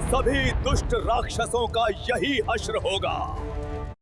सभी दुष्ट राक्षसों का यही हश्र होगा।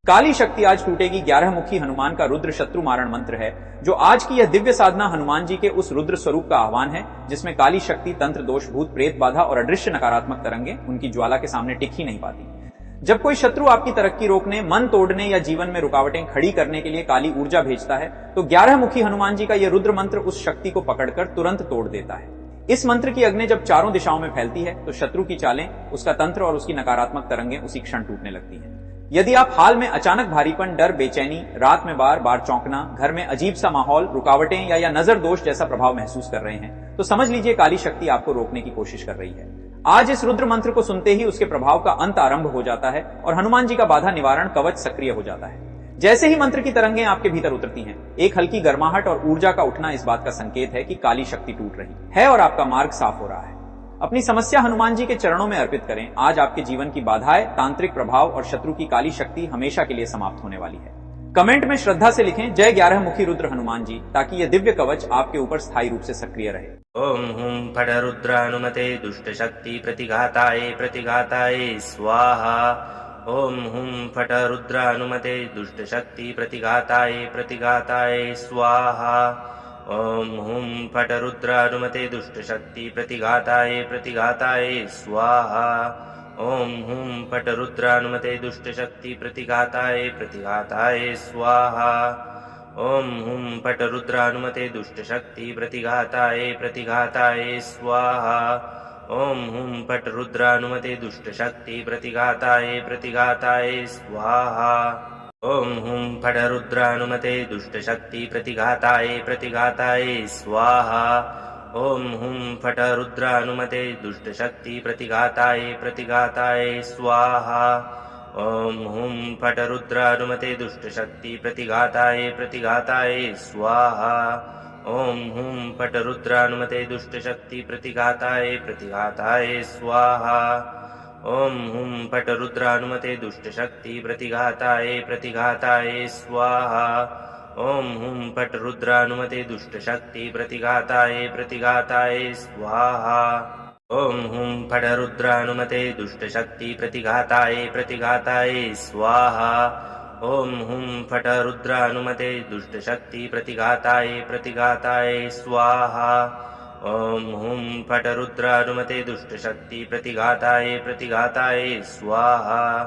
काली शक्ति आज टूटेगी। 11 मुखी हनुमान का रुद्र शत्रु मारण मंत्र है, जो आज की यह दिव्य साधना हनुमान जी के उस रुद्र स्वरूप का आह्वान है, जिसमें काली शक्ति, तंत्र दोष, भूत प्रेत बाधा और अदृश्य नकारात्मक तरंगे उनकी ज्वाला के सामने टिक ही नहीं पाती। जब कोई शत्रु आपकी तरक्की रोकने, मन तोड़ने या जीवन में रुकावटें खड़ी करने के लिए काली ऊर्जा भेजता है, तो 11 मुखी हनुमान जी का यह रुद्र मंत्र उस शक्ति को पकड़कर तुरंत तोड़ देता है। इस मंत्र की अग्नि जब चारों दिशाओं में फैलती है, तो शत्रु की चालें, उसका तंत्र और उसकी नकारात्मक तरंगें उसी क्षण टूटने लगती हैं। यदि आप हाल में अचानक भारीपन, डर, बेचैनी, रात में बार बार चौंकना, घर में अजीब सा माहौल, रुकावटें या नजर दोष जैसा प्रभाव महसूस कर रहे हैं, तो समझ लीजिए काली शक्ति आपको रोकने की कोशिश कर रही है। आज इस रुद्र मंत्र को सुनते ही उसके प्रभाव का अंत आरंभ हो जाता है और हनुमान जी का बाधा निवारण कवच सक्रिय हो जाता है। जैसे ही मंत्र की तरंगें आपके भीतर उतरती हैं, एक हल्की गर्माहट और ऊर्जा का उठना इस बात का संकेत है कि काली शक्ति टूट रही है और आपका मार्ग साफ हो रहा है। अपनी समस्या हनुमान जी के चरणों में अर्पित करें। आज आपके जीवन की बाधाएं, तांत्रिक प्रभाव और शत्रु की काली शक्ति हमेशा के लिए समाप्त होने वाली है। कमेंट में श्रद्धा से लिखें जय 11 मुखी रुद्र हनुमान जी, ताकि यह दिव्य कवच आपके ऊपर स्थायी रूप से सक्रिय रहे। ओम हुं फट रुद्रानुमते दुष्ट शक्ति प्रतिघाताय स्वाहा। ओम हुं फट रुद्रानुमते दुष्ट शक्ति प्रतिघाताय स्वाहा। ओम हुं फट रुद्रानुमते दुष्ट शक्ति प्रतिघाताय स्वाहा। ओम हुं फट रुद्रानुमते दुष्ट शक्ति प्रतिघाताय स्वाहा। ओम हुं फट रुद्रानुमते दुष्ट शक्ति प्रतिघाताय स्वाहा। ओम हुं फट रुद्रानुमते दुष्ट शक्ति प्रतिघाताय स्वाहा। ओम हुं फट रुद्रानुमते दुष्ट शक्ति प्रतिघाताय स्वाहा। ओम हुं फट रुद्रानुमते दुष्ट शक्ति प्रतिघाताय स्वाहा। ओम हुं फट रुद्रानुमते दुष्ट शक्ति प्रतिघाताय स्वाहा। ओम हुं फट रुद्रानुमते दुष्ट शक्ति प्रतिघाताय स्वाहा। ओम हुं फट रुद्रानुमते दुष्ट शक्ति प्रतिघाताय स्वाहा। ओम हुं फट रुद्रानुमते दुष्ट शक्ति प्रतिघाताय स्वाहा। ओम हुं फट रुद्रानुमते दुष्ट शक्ति प्रतिघाताय स्वाहा। ओम हुं फट रुद्रानुमते दुष्ट शक्ति प्रतिघाताय स्वाहा। ओम हुं फट रुद्रानुमते दुष्ट शक्ति प्रतिघाताय स्वाहा।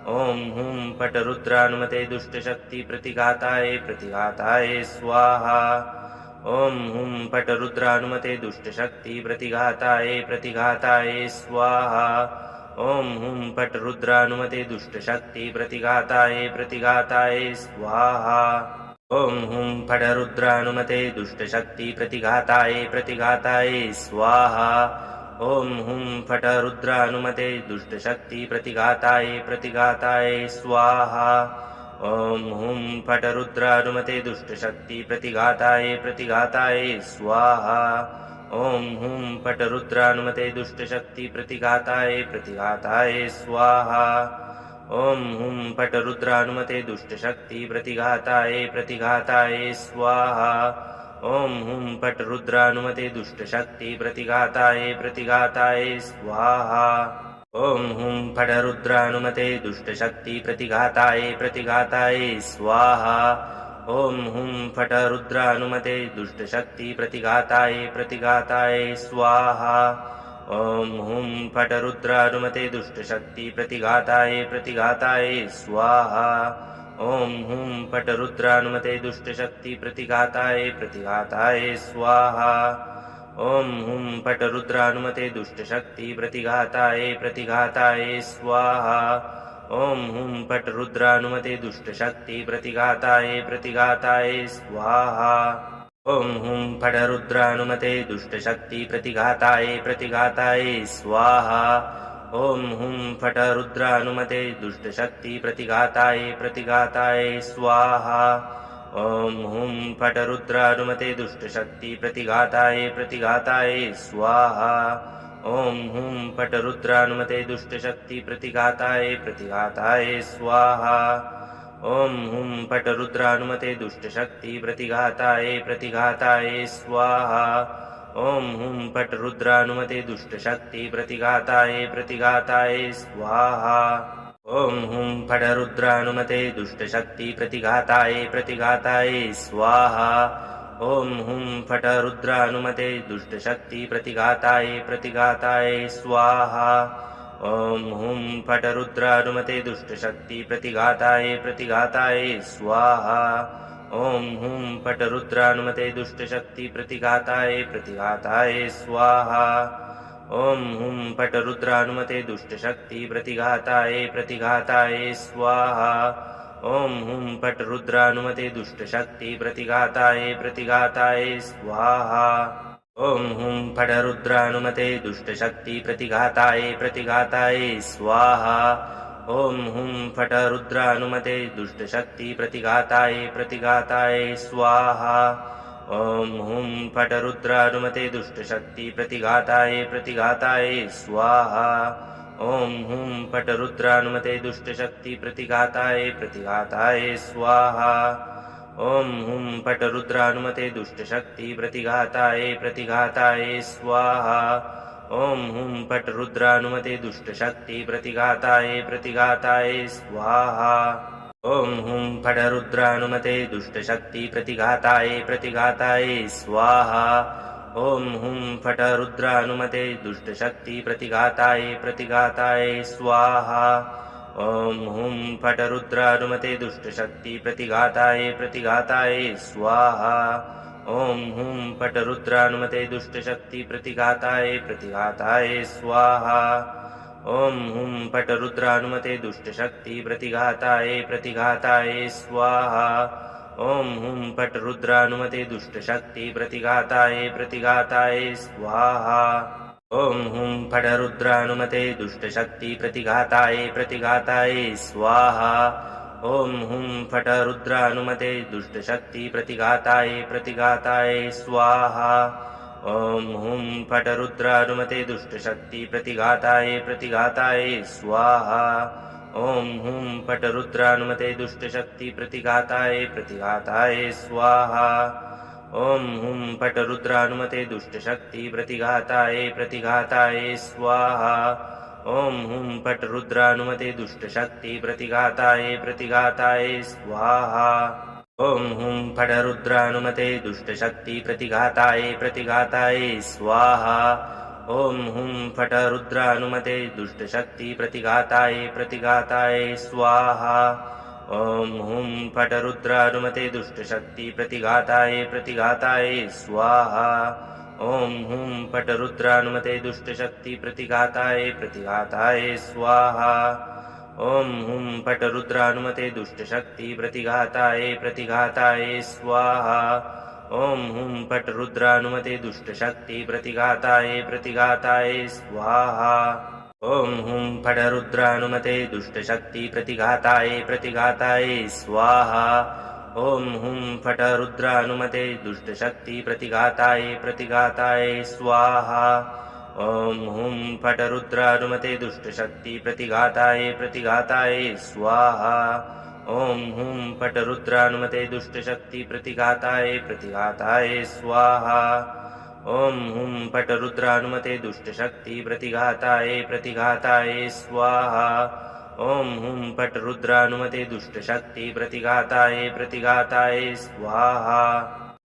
ओम हुं फट रुद्रानुमते दुष्ट शक्ति प्रतिघाताय स्वाहा। ओम हुं फट रुद्रानुमते दुष्ट शक्ति प्रतिघाताय स्वाहा। ओम हुं फट रुद्रानुमते दुष्ट शक्ति प्रतिघाताय स्वाहा। ओम हुं फट रुद्रानुमते दुष्ट शक्ति प्रतिघाताय स्वाहा। ओम हुं फट रुद्रानुमते दुष्ट शक्ति प्रतिघाताय स्वाहा। ओम हुं फट रुद्रानुमते दुष्ट शक्ति प्रतिघाताय स्वाहा। ओम हुं फट रुद्रानुमते दुष्ट शक्ति प्रतिघाताय स्वाहा। ओम हुं फट रुद्रानुमते दुष्ट शक्ति प्रतिघाताय स्वाहा। ओम हुं फट रुद्रानुमते दुष्ट शक्ति प्रतिघाताय स्वाहा। ओम हुं फट रुद्रानुमते दुष्ट शक्ति प्रतिघाताय स्वाहा। ओम हुं फट रुद्रानुमते दुष्ट शक्ति प्रतिघाताय स्वाहा। ओम हुं फट रुद्रानुमते दुष्ट शक्ति प्रतिघाताय स्वाहा। ओम हुं फट रुद्रानुमते दुष्ट शक्ति प्रतिघाताय स्वाहा। ओम हुं फट रुद्रानुमते दुष्ट शक्ति प्रतिघाताय स्वाहा। ओम हुं फट रुद्रानुमते दुष्ट शक्ति प्रतिघाताय स्वाहा। ओम हुं फट रुद्रानुमते दुष्ट शक्ति प्रतिघाताय स्वाहा। ओम हुं फट रुद्रानुमते दुष्ट शक्ति प्रतिघाताय स्वाहा। ओम हुं फट रुद्रानुमते दुष्ट शक्ति प्रतिघाताय स्वाहा। ओम हुं फट रुद्रानुमते दुष्ट शक्ति प्रतिघाताय स्वाहा। ओम हुं फट रुद्रानुमते दुष्ट शक्ति प्रतिघाताय स्वाहा। ॐ हुं फट् रुद्रानुमते दुष्टशक्ति प्रतिघाताय स्वाहा ॐ हुं फट् रुद्रानुमते दुष्टशक्ति प्रतिघाताय स्वाहा ॐ हुं फट् रुद्रानुमते दुष्टशक्ति प्रतिघाताय स्वाहा ॐ हुं फट् रुद्रानुमते दुष्टशक्ति प्रतिघाताय स्वाहा ॐ हुं फट् रुद्रानुमते दुष्टशक्ति प्रतिघाताय स्वाहा ॐ हुं फट् रुद्रानुमते दुष्टशक्ति प्रतिघाताय स्वाहा ॐ हुं फट् रुद्रानुमते दुष्टशक्ति प्रतिघाताय स्वाहा ॐ हुं फट् रुद्रानुमते दुष्टशक्ति प्रतिघाताय स्वाहा ॐ हुं फट् रुद्रानुमते दुष्टशक्ति प्रतिघाताय स्वाहा ॐ हुं फट् रुद्रानुमते दुष्टशक्ति प्रतिघाताय स्वाहा ॐ हुं फट् रुद्रानुमते दुष्टशक्ति प्रतिघाताय स्वाहा ॐ हुं फट् रुद्रानुमते दुष्टशक्ति प्रतिघाताय स्वाहा ॐ हुं फट् रुद्रानुमते दुष्टशक्ति प्रतिघाताय स्वाहा ॐ हुं फट् रुद्रानुमते दुष्टशक्ति प्रतिघाताय स्वाहा ॐ हुं फट् रुद्रानुमते दुष्टशक्ति प्रतिघाताय स्वाहा ॐ हुं फट् रुद्रानुमते दुष्टशक्ति प्रतिघाताय स्वाहा ॐ हुं फट् रुद्रानुमते दुष्टशक्ति प्रतिघाताय स्वाहा ॐ हुं फट् रुद्रानुमते दुष्टशक्ति प्रतिघाताय स्वाहा ॐ हुं फट् रुद्रानुमते दुष्टशक्ति प्रतिघाताय स्वाहा ॐ हुं फट् रुद्रानुमते दुष्टशक्ति प्रतिघाताय स्वाहा ॐ हुं फट् रुद्रानुमते दुष्टशक्ति प्रतिघाताय स्वाहा ॐ हुं फट् रुद्रानुमते दुष्टशक्ति प्रतिघाताय स्वाहा ॐ हुं फट् रुद्रानुमते दुष्टशक्ति प्रतिघाताय स्वाहा ॐ हुं फट् रुद्रानुमते दुष्टशक्ति प्रतिघाताय स्वाहा ॐ हुं फट् रुद्रानुमते दुष्टशक्ति प्रतिघाताय स्वाहा ॐ हुं फट् रुद्रानुमते दुष्टशक्ति प्रतिघाताय स्वाहा ॐ हुं फट् रुद्रानुमते दुष्टशक्ति प्रतिघाताय स्वाहा ॐ हुं फट् रुद्रानुमते दुष्टशक्ति प्रतिघाताय स्वाहा ॐ हुं फट् रुद्रानुमते दुष्टशक्ति प्रतिघाताय स्वाहा ॐ हुं फट् रुद्रानुमते दुष्टशक्ति प्रतिघाताय स्वाहा ॐ हुं फट् रुद्रानुमते दुष्टशक्ति प्रतिघाताय स्वाहा ॐ हुं फट् रुद्रानुमते दुष्टशक्ति प्रतिघाताय स्वाहा ॐ हुं फट् रुद्रानुमते दुष्टशक्ति प्रतिघाताय स्वाहा ॐ हुं फट् रुद्रानुमते दुष्टशक्ति प्रतिघाताय स्वाहा ॐ हुं फट् रुद्रानुमते दुष्टशक्ति प्रतिघाताय स्वाहा ॐ हुं फट् रुद्रानुमते दुष्टशक्ति प्रतिघाताय स्वाहा ॐ हुं फट् रुद्रानुमते दुष्टशक्ति प्रतिघाताय स्वाहा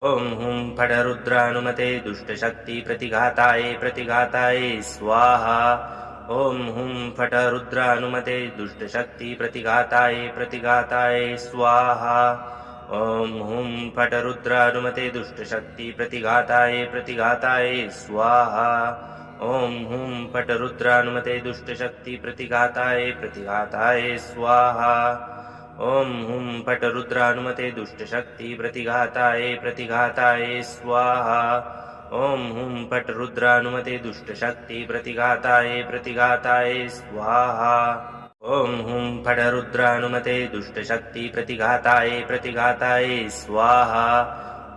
ॐ हुं फट् रुद्रानुमते दुष्टशक्ति प्रतिघाताय स्वाहा ॐ हुं फट् रुद्रानुमते दुष्टशक्ति प्रतिघाताय स्वाहा ॐ हुं फट् रुद्रानुमते दुष्टशक्ति प्रतिघाताय स्वाहा ॐ हुं फट् रुद्रानुमते दुष्टशक्ति प्रतिघाताय स्वाहा ॐ हुं फट् रुद्रानुमते दुष्टशक्ति प्रतिघाताय स्वाहा ॐ हुं फट् रुद्रानुमते दुष्टशक्ति प्रतिघाताय स्वाहा ॐ हुं फट् रुद्रानुमते दुष्टशक्ति प्रतिघाताय स्वाहा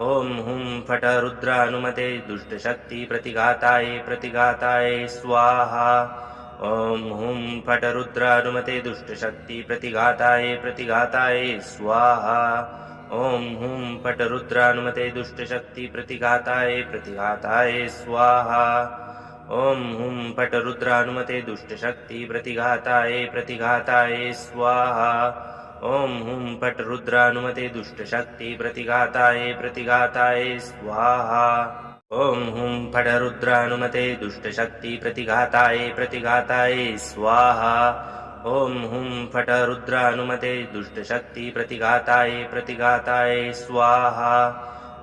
ॐ हुं फट् रुद्रानुमते दुष्टशक्ति प्रतिघाताय स्वाहा ॐ हुं फट् रुद्रानुमते दुष्टशक्ति प्रतिघाताय स्वाहा ॐ हुं फट् रुद्रानुमते दुष्टशक्ति प्रतिघाताय स्वाहा। ॐ हुं फट् रुद्रानुमते दुष्टशक्ति प्रतिघाताय स्वाहा। ॐ हुं फट् रुद्रानुमते दुष्टशक्ति प्रतिघाताय स्वाहा। ॐ हुं फट् रुद्रानुमते दुष्टशक्ति प्रतिघाताय स्वाहा। ॐ हुं फट् रुद्रानुमते दुष्टशक्ति प्रतिघाताय स्वाहा।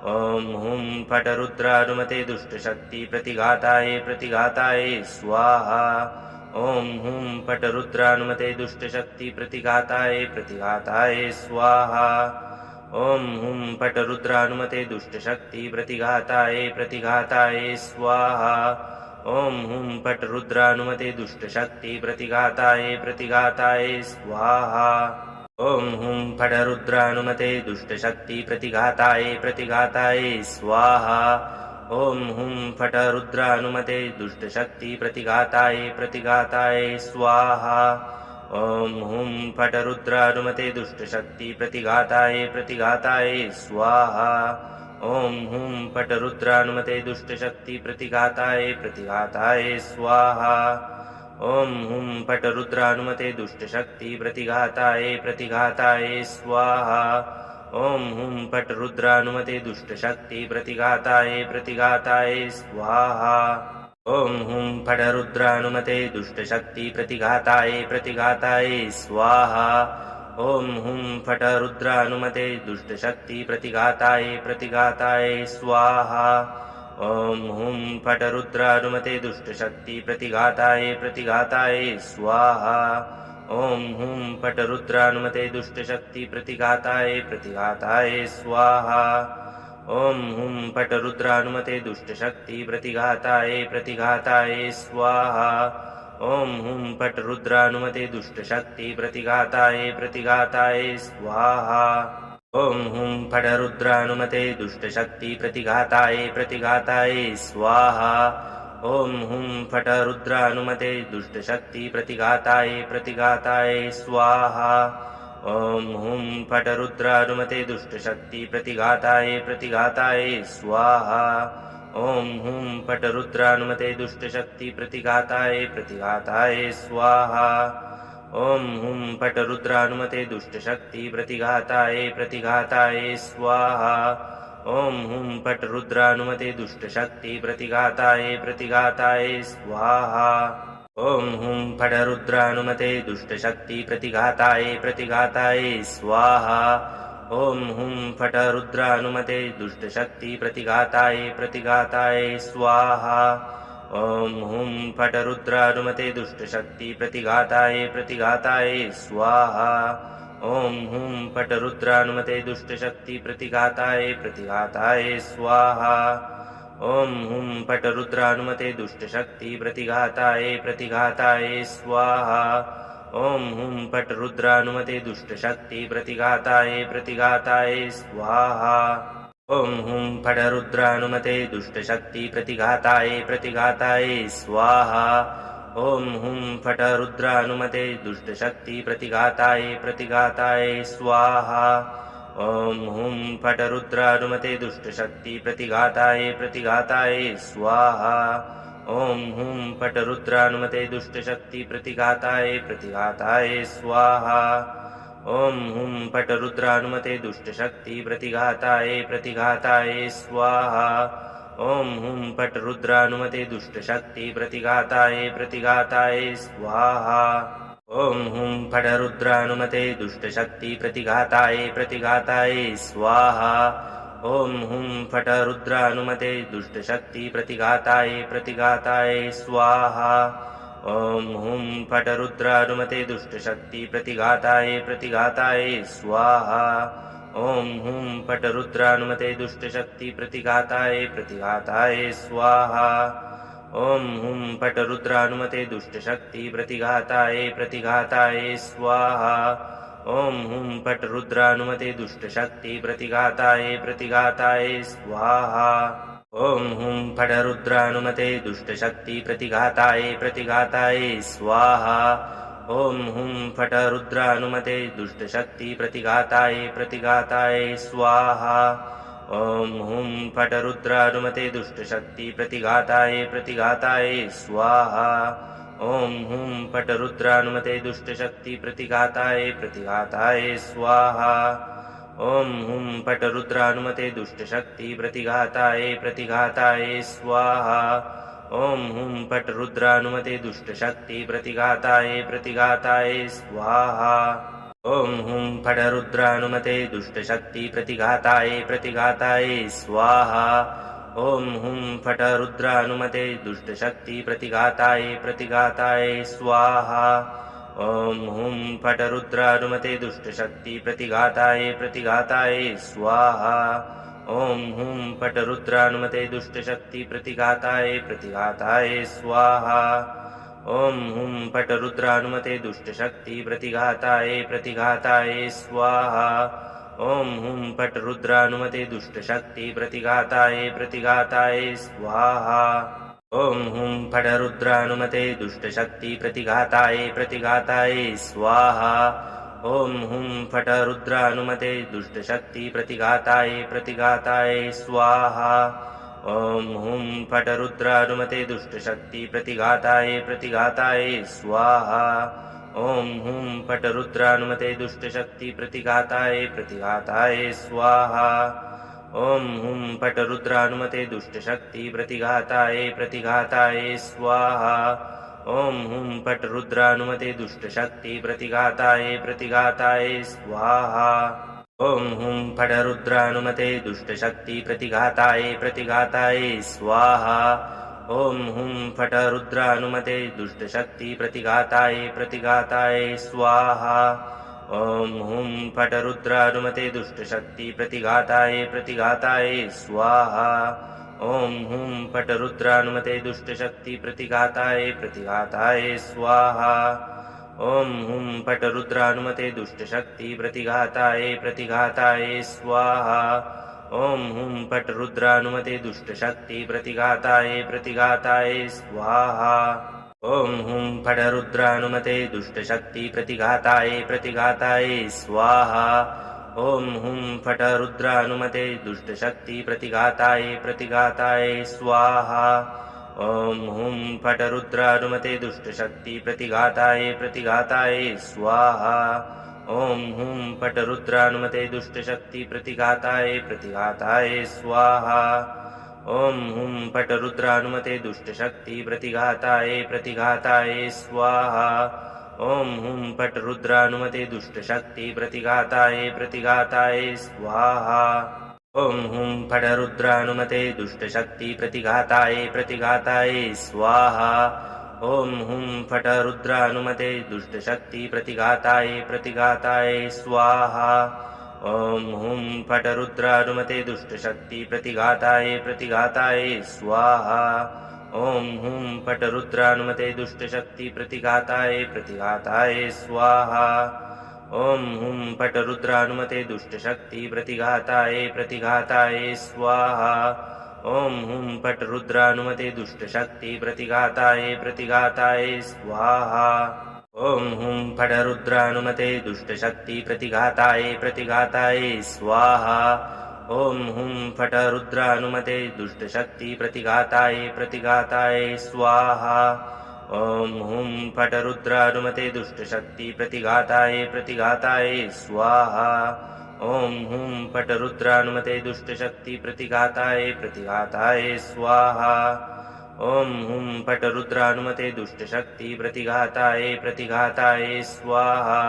ॐ हुं फट् रुद्रानुमते दुष्टशक्ति प्रतिघाताय स्वाहा। ॐ हुं फट् रुद्रानुमते दुष्टशक्ति प्रतिघाताय स्वाहा। ॐ हुं फट् रुद्रानुमते दुष्टशक्ति प्रतिघाताय स्वाहा। ॐ हुं फट् रुद्रानुमते दुष्टशक्ति प्रतिघाताय स्वाहा। ॐ हुं फट् रुद्रानुमते दुष्टशक्ति प्रतिघाताय स्वाहा। ॐ हुं फट् रुद्रानुमते दुष्टशक्ति प्रतिघाताय स्वाहा। ॐ हुं फट् रुद्रानुमते दुष्टशक्ति प्रतिघाताय स्वाहा। ॐ हुं फट् रुद्रानुमते दुष्टशक्ति प्रतिघाताय स्वाहा। ॐ हुं फट् रुद्रानुमते दुष्टशक्ति प्रतिघाताय स्वाहा। ॐ हुं फट् रुद्रानुमते दुष्टशक्ति प्रतिघाताय स्वाहा। ॐ हुं फट् रुद्रानुमते दुष्टशक्ति प्रतिघाताय स्वाहा। ॐ हुं फट् रुद्रानुमते दुष्टशक्ति प्रतिघाताय स्वाहा। ॐ हुं फट् रुद्रानुमते दुष्टशक्ति प्रतिघाताय स्वाहा। ॐ हुं फट् रुद्रानुमते दुष्टशक्ति प्रतिघाताय स्वाहा। ॐ हुं फट् रुद्रानुमते दुष्टशक्ति प्रतिघाताय स्वाहा। ॐ हुं फट् रुद्रानुमते दुष्टशक्ति प्रतिघाताय स्वाहा। ॐ हुं फट् रुद्रानुमते दुष्टशक्ति प्रतिघाताय स्वाहा। ॐ हुं फट् रुद्रानुमते दुष्टशक्ति प्रतिघाताय स्वाहा। ॐ हुं फट् रुद्रानुमते दुष्टशक्ति प्रतिघाताय स्वाहा। ॐ हुं फट् रुद्रानुमते दुष्टशक्ति प्रतिघाताय स्वाहा। ॐ हुं फट् रुद्रानुमते दुष्टशक्ति प्रतिघाताय स्वाहा। ॐ हुं फट् रुद्रानुमते दुष्टशक्ति प्रतिघाताय स्वाहा। ॐ हुं फट् रुद्रानुमते दुष्टशक्ति प्रतिघाताय स्वाहा। ॐ हुं फट् रुद्रानुमते दुष्टशक्ति प्रतिघाताय स्वाहा। ॐ हुं फट् रुद्रानुमते दुष्टशक्ति प्रतिघाताय स्वाहा। ॐ हुं फट् रुद्रानुमते दुष्टशक्ति प्रतिघाताय स्वाहा। ॐ हुं फट् रुद्रानुमते दुष्टशक्ति प्रतिघाताय स्वाहा। ॐ हुं फट् रुद्रानुमते दुष्टशक्ति प्रतिघाताय स्वाहा। ॐ हुं फट् रुद्रानुमते दुष्टशक्ति प्रतिघाताय स्वाहा। ॐ हुं फट् रुद्रानुमते दुष्टशक्ति प्रतिघाताय स्वाहा। ॐ हुं फट् रुद्रानुमते दुष्टशक्ति प्रतिघाताय स्वाहा। ॐ हुं फट् रुद्रानुमते दुष्टशक्ति प्रतिघाताय स्वाहा। ॐ हुं फट् रुद्रानुमते दुष्टशक्ति प्रतिघाताय स्वाहा। ॐ हुं फट् रुद्रानुमते दुष्टशक्ति प्रतिघाताय स्वाहा। ॐ हुं फट् रुद्रानुमते दुष्टशक्ति प्रतिघाताय स्वाहा। ॐ हुं फट् रुद्रानुमते दुष्टशक्ति प्रतिघाताय स्वाहा। ॐ हुं फट् रुद्रानुमते दुष्टशक्ति प्रतिघाताय स्वाहा। ॐ हुं फट् रुद्रानुमते दुष्टशक्ति प्रतिघाताय स्वाहा। ॐ हुं फट् रुद्रानुमते दुष्टशक्ति प्रतिघाताय स्वाहा। ॐ हुं फट् रुद्रानुमते दुष्टशक्ति प्रतिघाताय स्वाहा। ॐ हुं फट् रुद्रानुमते दुष्टशक्ति प्रतिघाताय स्वाहा। ॐ हुं फट् रुद्रानुमते दुष्टशक्ति प्रतिघाताय स्वाहा ॐ हुं फट् रुद्रानुमते दुष्टशक्ति प्रतिघाताय स्वाहा ॐ हुं फट् रुद्रानुमते दुष्टशक्ति प्रतिघाताय स्वाहा ॐ हुं फट् रुद्रानुमते दुष्टशक्ति प्रतिघाताय स्वाहा ॐ हुं फट् रुद्रानुमते दुष्टशक्ति प्रतिघाताय स्वाहा ॐ हुं फट् रुद्रानुमते दुष्टशक्ति प्रतिघाताय स्वाहा ॐ हुं फट् रुद्रानुमते दुष्टशक्ति प्रतिघाताय स्वाहा ॐ हुं फट् रुद्रानुमते दुष्टशक्ति प्रतिघाताय स्वाहा ॐ हुं फट् रुद्रानुमते दुष्टशक्ति प्रतिघाताय स्वाहा ॐ हुं फट् रुद्रानुमते दुष्टशक्ति प्रतिघाताय स्वाहा ॐ हुं फट् रुद्रानुमते दुष्टशक्ति प्रतिघाताय स्वाहा ॐ हुं फट् रुद्रानुमते दुष्टशक्ति प्रतिघाताय स्वाहा ॐ हुं फट् रुद्रानुमते दुष्टशक्ति प्रतिघाताय स्वाहा ॐ हुं फट् रुद्रानुमते दुष्टशक्ति प्रतिघाताय स्वाहा ॐ हुं फट् रुद्रानुमते दुष्टशक्ति प्रतिघाताय स्वाहा ॐ हुं फट् रुद्रानुमते दुष्टशक्ति प्रतिघाताय स्वाहा ॐ हुं फट् रुद्रानुमते दुष्टशक्ति प्रतिघाताय स्वाहा ॐ हुं फट् रुद्रानुमते दुष्टशक्ति प्रतिघाताय स्वाहा ॐ हुं फट् रुद्रानुमते दुष्टशक्ति प्रतिघाताय स्वाहा ॐ हुं फट् रुद्रानुमते दुष्टशक्ति प्रतिघाताय स्वाहा ॐ हुं फट् रुद्रानुमते दुष्टशक्ति प्रतिघाताय स्वाहा ॐ हुं फट् रुद्रानुमते दुष्टशक्ति प्रतिघाताय स्वाहा ॐ हुं फट् रुद्रानुमते दुष्टशक्ति प्रतिघाताय स्वाहा ॐ हुं फट् रुद्रानुमते दुष्टशक्ति प्रतिघाताय स्वाहा ॐ हुं फट् रुद्रानुमते दुष्टशक्ति प्रतिघाताय स्वाहा ॐ हुं फट् रुद्रानुमते दुष्टशक्ति प्रतिघाताय स्वाहा ॐ हुं फट् रुद्रानुमते दुष्टशक्ति प्रतिघाताय स्वाहा ॐ हुं फट् रुद्रानुमते दुष्टशक्ति प्रतिघाताय स्वाहा ॐ हुं फट् रुद्रानुमते दुष्टशक्ति प्रतिघाताय स्वाहा ॐ हुं फट् रुद्रानुमते दुष्टशक्ति प्रतिघाताय स्वाहा ॐ हुं फट् रुद्रानुमते दुष्टशक्ति प्रतिघाताय स्वाहा ॐ हुं फट् रुद्रानुमते दुष्टशक्ति प्रतिघाताय स्वाहा ॐ हुं फट् रुद्रानुमते दुष्टशक्ति प्रतिघाताय स्वाहा ॐ हुं फट् रुद्रानुमते दुष्टशक्ति प्रतिघाताय स्वाहा ॐ हुं फट् रुद्रानुमते दुष्टशक्ति प्रतिघाताय स्वाहा ॐ हुं फट् रुद्रानुमते दुष्टशक्ति प्रतिघाताय स्वाहा ॐ हुं फट् रुद्रानुमते दुष्टशक्ति प्रतिघाताय स्वाहा ॐ हुं फट् रुद्रानुमते दुष्टशक्ति प्रतिघाताय स्वाहा ॐ हुं फट् रुद्रानुमते दुष्टशक्ति प्रतिघाताय स्वाहा ॐ हुं फट् रुद्रानुमते दुष्टशक्ति प्रतिघाताय स्वाहा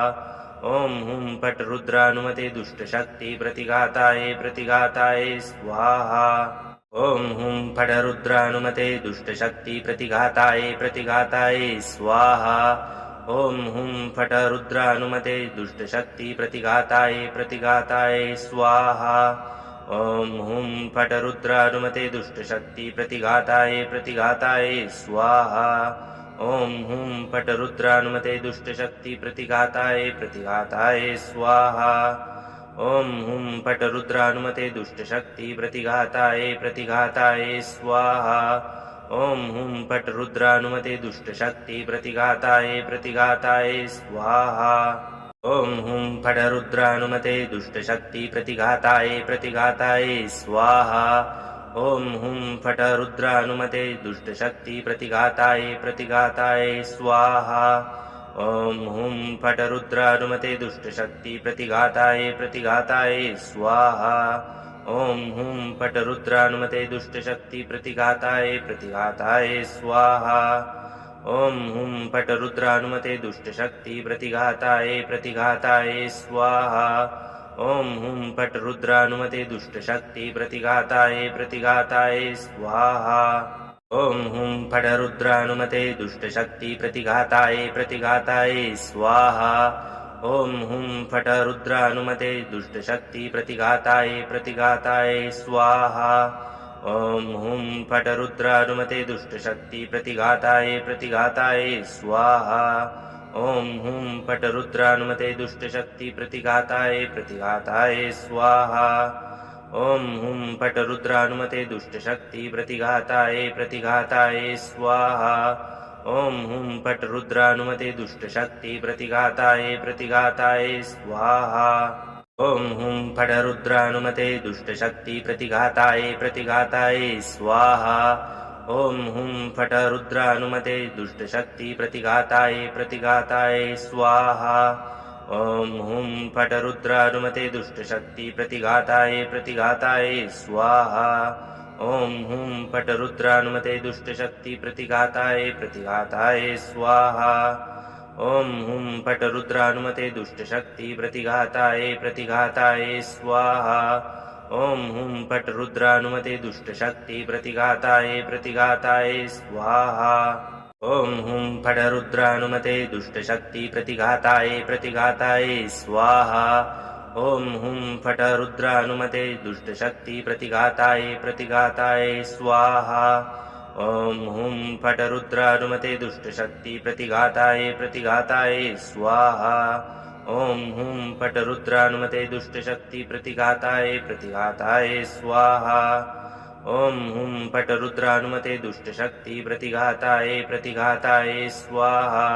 ॐ हुं फट् रुद्रानुमते दुष्टशक्ति प्रतिघाताय स्वाहा ॐ हुं फट् रुद्रानुमते दुष्टशक्ति प्रतिघाताय स्वाहा ॐ हुं फट् रुद्रानुमते दुष्टशक्ति प्रतिघाताय स्वाहा ॐ हुं फट् रुद्रानुमते दुष्टशक्ति प्रतिघाताय स्वाहा ॐ हुं फट् रुद्रानुमते दुष्टशक्ति प्रतिघाताय स्वाहा ॐ हुं फट् रुद्रानुमते दुष्टशक्ति प्रतिघाताय स्वाहा ॐ हुं फट् रुद्रानुमते दुष्टशक्ति प्रतिघाताय स्वाहा ॐ हुं फट् रुद्रानुमते दुष्टशक्ति प्रतिघाताय स्वाहा ॐ हुं फट् रुद्रानुमते दुष्टशक्ति प्रतिघाताय स्वाहा ॐ हुं फट् रुद्रानुमते दुष्टशक्ति प्रतिघाताय स्वाहा ॐ हुं फट् रुद्रानुमते दुष्टशक्ति प्रतिघाताय स्वाहा ॐ हुं फट् रुद्रानुमते दुष्टशक्ति प्रतिघाताय स्वाहा ॐ हुं फट् रुद्रानुमते दुष्टशक्ति प्रतिघाताय स्वाहा ॐ हुं फट् रुद्रानुमते दुष्टशक्ति प्रतिघाताय स्वाहा ॐ हुं फट् रुद्रानुमते दुष्टशक्ति प्रतिघाताय स्वाहा ॐ हुं फट् रुद्रानुमते दुष्टशक्ति प्रतिघाताय स्वाहा ॐ हुं फट् रुद्रानुमते दुष्टशक्ति प्रतिघाताय स्वाहा ॐ हुं फट् रुद्रानुमते दुष्टशक्ति प्रतिघाताय स्वाहा ॐ हुं फट् रुद्रानुमते दुष्टशक्ति प्रतिघाताय स्वाहा ॐ हुं फट् रुद्रानुमते दुष्टशक्ति प्रतिघाताय स्वाहा ॐ हुं फट् रुद्रानुमते दुष्टशक्ति प्रतिघाताय स्वाहा ॐ हुं फट् रुद्रानुमते दुष्टशक्ति प्रतिघाताय स्वाहा ॐ हुं फट् रुद्रानुमते दुष्टशक्ति प्रतिघाताय स्वाहा ॐ हुं फट् रुद्रानुमते दुष्टशक्ति प्रतिघाताय स्वाहा ॐ हुं फट् रुद्रानुमते दुष्टशक्ति प्रतिघाताय स्वाहा ॐ हुं फट् रुद्रानुमते दुष्टशक्ति प्रतिघाताय स्वाहा ॐ हुं फट् रुद्रानुमते दुष्टशक्ति प्रतिघाताय स्वाहा ॐ हुं फट् रुद्रानुमते दुष्टशक्ति प्रतिघाताय स्वाहा ॐ हुं फट् रुद्रानुमते दुष्टशक्ति प्रतिघाताय स्वाहा ॐ हुं फट् रुद्रानुमते दुष्टशक्ति प्रतिघाताय स्वाहा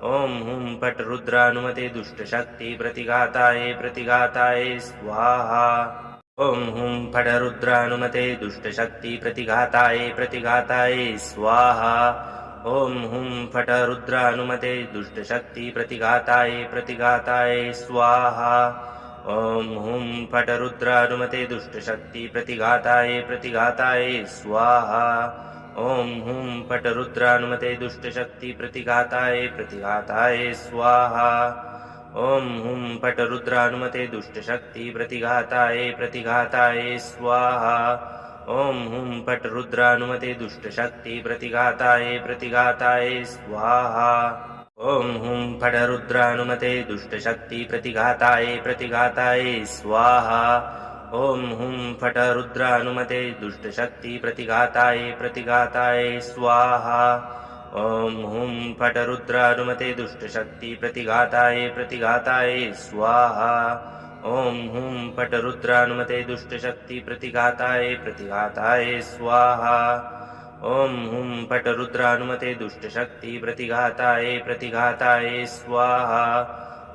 ॐ हुं फट् रुद्रानुमते दुष्टशक्ति प्रतिघाताय स्वाहा ॐ हुं फट् रुद्रानुमते दुष्टशक्ति प्रतिघाताय स्वाहा ॐ हुं फट् रुद्रानुमते दुष्टशक्ति प्रतिघाताय स्वाहा ॐ हुं फट् रुद्रानुमते दुष्टशक्ति प्रतिघाताय स्वाहा ॐ हुं फट् रुद्रानुमते दुष्टशक्ति प्रतिघाताय स्वाहा ॐ हुं फट् रुद्रानुमते दुष्टशक्ति प्रतिघाताय स्वाहा ॐ हुं फट् रुद्रानुमते दुष्टशक्ति प्रतिघाताय स्वाहा ॐ हुं फट् रुद्रानुमते दुष्टशक्ति प्रतिघाताय स्वाहा ॐ हुं फट् रुद्रानुमते दुष्टशक्ति प्रतिघाताय स्वाहा ॐ हुं फट् रुद्रानुमते दुष्टशक्ति प्रतिघाताय स्वाहा ॐ हुं फट् रुद्रानुमते दुष्टशक्ति प्रतिघाताय स्वाहा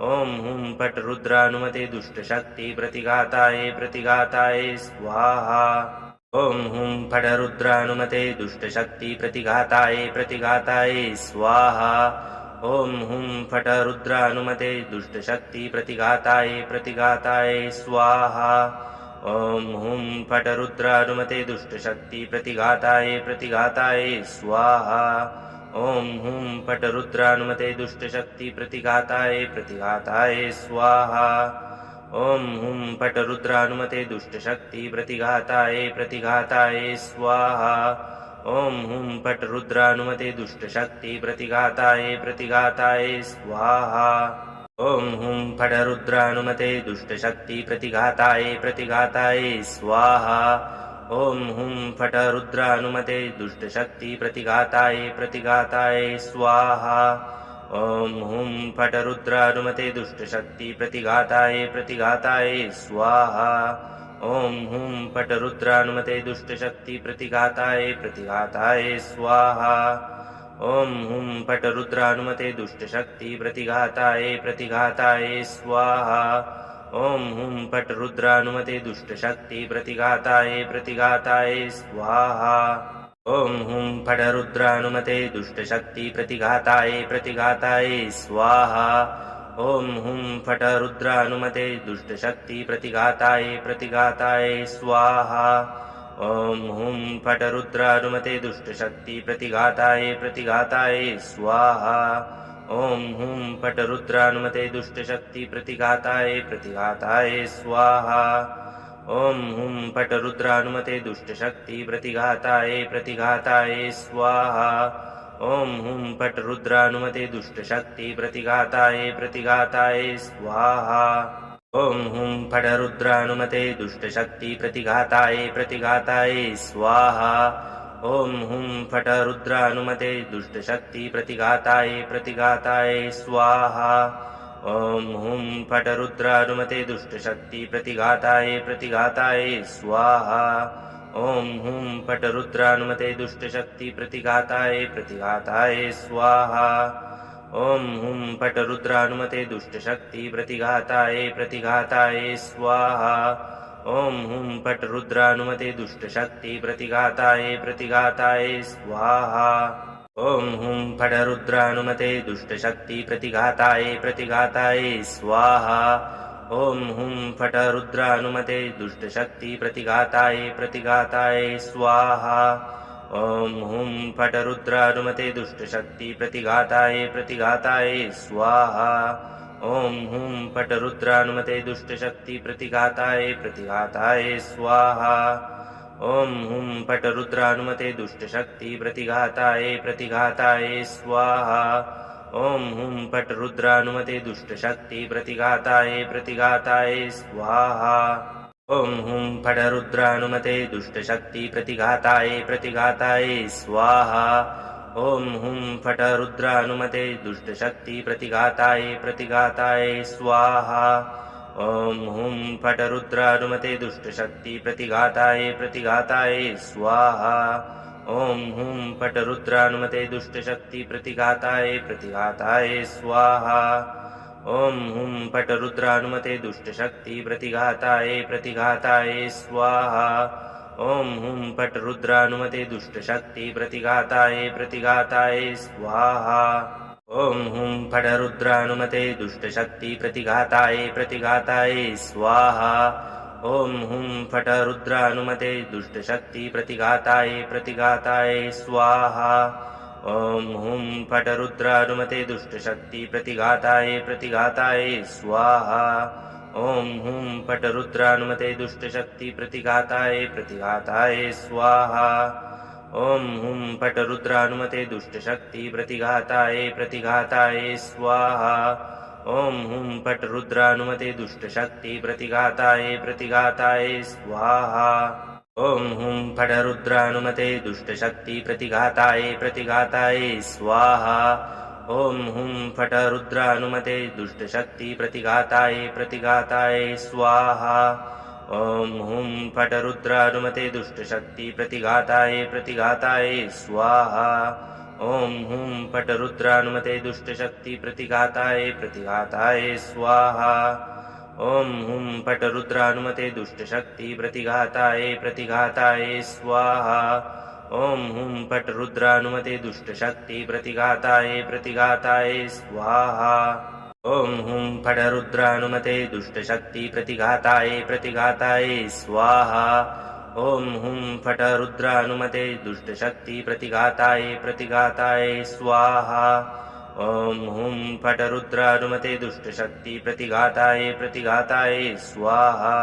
ॐ हुं फट् रुद्रानुमते दुष्टशक्ति प्रतिघाताय स्वाहा ॐ हुं फट् रुद्रानुमते दुष्टशक्ति प्रतिघाताय स्वाहा ॐ हुं फट् रुद्रानुमते दुष्टशक्ति प्रतिघाताय स्वाहा ॐ हुं फट् रुद्रानुमते दुष्टशक्ति प्रतिघाताय स्वाहा ॐ हुं फट् रुद्रानुमते दुष्टशक्ति प्रतिघाताय स्वाहा ॐ हुं फट् रुद्रानुमते दुष्टशक्ति प्रतिघाताय स्वाहा ॐ हुं फट् रुद्रानुमते दुष्टशक्ति प्रतिघाताय स्वाहा ॐ हुं फट् रुद्रानुमते दुष्टशक्ति प्रतिघाताय स्वाहा ॐ हुं फट् रुद्रानुमते दुष्टशक्ति प्रतिघाताय स्वाहा ॐ हुं फट् रुद्रानुमते दुष्टशक्ति प्रतिघाताय स्वाहा ॐ हुं फट् रुद्रानुमते दुष्टशक्ति प्रतिघाताय स्वाहा ॐ हुं फट् रुद्रानुमते दुष्टशक्ति प्रतिघाताय प्रतिघाताय स्वाहा। ॐ हुं फट् रुद्रानुमते दुष्टशक्ति प्रतिघाताय प्रतिघाताय स्वाहा। ॐ हुं फट् रुद्रानुमते दुष्टशक्ति प्रतिघाताय प्रतिघाताय स्वाहा। ॐ हुं फट् रुद्रानुमते दुष्टशक्ति प्रतिघाताय प्रतिघाताय स्वाहा। ॐ हुं फट् रुद्रानुमते दुष्टशक्ति प्रतिघाताय प्रतिघाताय स्वाहा। ॐ हुं फट् रुद्रानुमते दुष्टशक्ति प्रतिघाताय प्रतिघाताय स्वाहा। ॐ हुं फट् रुद्रानुमते दुष्टशक्ति प्रतिघाताय प्रतिघाताय स्वाहा। ॐ हुं फट् रुद्रानुमते दुष्टशक्ति प्रतिघाताय प्रतिघाताय स्वाहा। ॐ हुं फट् रुद्रानुमते दुष्टशक्ति प्रतिघाताय प्रतिघाताय स्वाहा। ॐ हुं फट् रुद्रानुमते दुष्टशक्ति प्रतिघाताय प्रतिघाताय स्वाहा। ॐ हुं फट् रुद्रानुमते दुष्टशक्ति प्रतिघाताय प्रतिघाताय स्वाहा। ॐ हुं फट् रुद्रानुमते दुष्टशक्ति प्रतिघाताय प्रतिघाताय स्वाहा। ॐ हुं फट् रुद्रानुमते दुष्टशक्ति प्रतिघाताय प्रतिघाताय स्वाहा। ॐ हुं फट् रुद्रानुमते दुष्टशक्ति प्रतिघाताय प्रतिघाताय स्वाहा। ॐ हुं फट् रुद्रानुमते दुष्टशक्ति प्रतिघाताय प्रतिघाताय स्वाहा। ॐ हुं फट् रुद्रानुमते दुष्टशक्ति प्रतिघाताय प्रतिघाताय स्वाहा। ॐ हुं फट् रुद्रानुमते दुष्टशक्ति प्रतिघाताय प्रतिघाताय स्वाहा। ॐ हुं फट् रुद्रानुमते दुष्टशक्ति प्रतिघाताय प्रतिघाताय स्वाहा। ॐ हुं फट् रुद्रानुमते दुष्टशक्ति प्रतिघाताय प्रतिघाताय स्वाहा। ॐ हुं फट् रुद्रानुमते दुष्टशक्ति प्रतिघाताय प्रतिघाताय स्वाहा। ॐ हुं फट् रुद्रानुमते दुष्टशक्ति प्रतिघाताय प्रतिघाताय स्वाहा। ॐ हुं फट् रुद्रानुमते दुष्टशक्ति प्रतिघाताय प्रतिघाताय स्वाहा। ॐ हुं फट् रुद्रानुमते दुष्टशक्ति प्रतिघाताय प्रतिघाताय स्वाहा। ॐ हुं फट् रुद्रानुमते दुष्टशक्ति प्रतिघाताय प्रतिघाताय स्वाहा। ॐ हुं फट् रुद्रानुमते दुष्टशक्ति प्रतिघाताय प्रतिघाताय स्वाहा। ॐ हुं फट् रुद्रानुमते दुष्टशक्ति प्रतिघाताय प्रतिघाताय स्वाहा। ॐ हुं फट् रुद्रानुमते दुष्टशक्ति प्रतिघाताय प्रतिघाताय स्वाहा। ॐ हुं फट् रुद्रानुमते दुष्टशक्ति प्रतिघाताय प्रतिघाताय स्वाहा। ॐ हुं फट् रुद्रानुमते दुष्टशक्ति प्रतिघाताय प्रतिघाताय स्वाहा। ॐ हुं फट् रुद्रानुमते दुष्टशक्ति प्रतिघाताय प्रतिघाताय स्वाहा। ॐ हुं फट् रुद्रानुमते दुष्टशक्ति प्रतिघाताय प्रतिघाताय स्वाहा। ॐ हुं फट् रुद्रानुमते दुष्टशक्ति प्रतिघाताय प्रतिघाताय स्वाहा। ॐ हुं फट् रुद्रानुमते दुष्टशक्ति प्रतिघाताय प्रतिघाताय स्वाहा। ॐ हुं फट् रुद्रानुमते दुष्टशक्ति प्रतिघाताय प्रतिघाताय स्वाहा। ॐ हुं फट् रुद्रानुमते दुष्टशक्ति प्रतिघाताय प्रतिघाताय स्वाहा। ॐ हुं फट् रुद्रानुमते दुष्टशक्ति प्रतिघाताय प्रतिघाताय स्वाहा। ॐ हुं फट् रुद्रानुमते दुष्टशक्ति प्रतिघाताय प्रतिघाताय स्वाहा। ॐ हुं फट् रुद्रानुमते दुष्टशक्ति प्रतिघाताय प्रतिघाताय स्वाहा। ॐ हुं फट् रुद्रानुमते दुष्टशक्ति प्रतिघाताय प्रतिघाताय स्वाहा। ॐ हुं फट् रुद्रानुमते दुष्टशक्ति प्रतिघाताय प्रतिघाताय स्वाहा। ॐ हुं फट् रुद्रानुमते दुष्टशक्ति प्रतिघाताय प्रतिघाताय स्वाहा। ॐ हुं फट् रुद्रानुमते दुष्टशक्ति प्रतिघाताय प्रतिघाताय स्वाहा।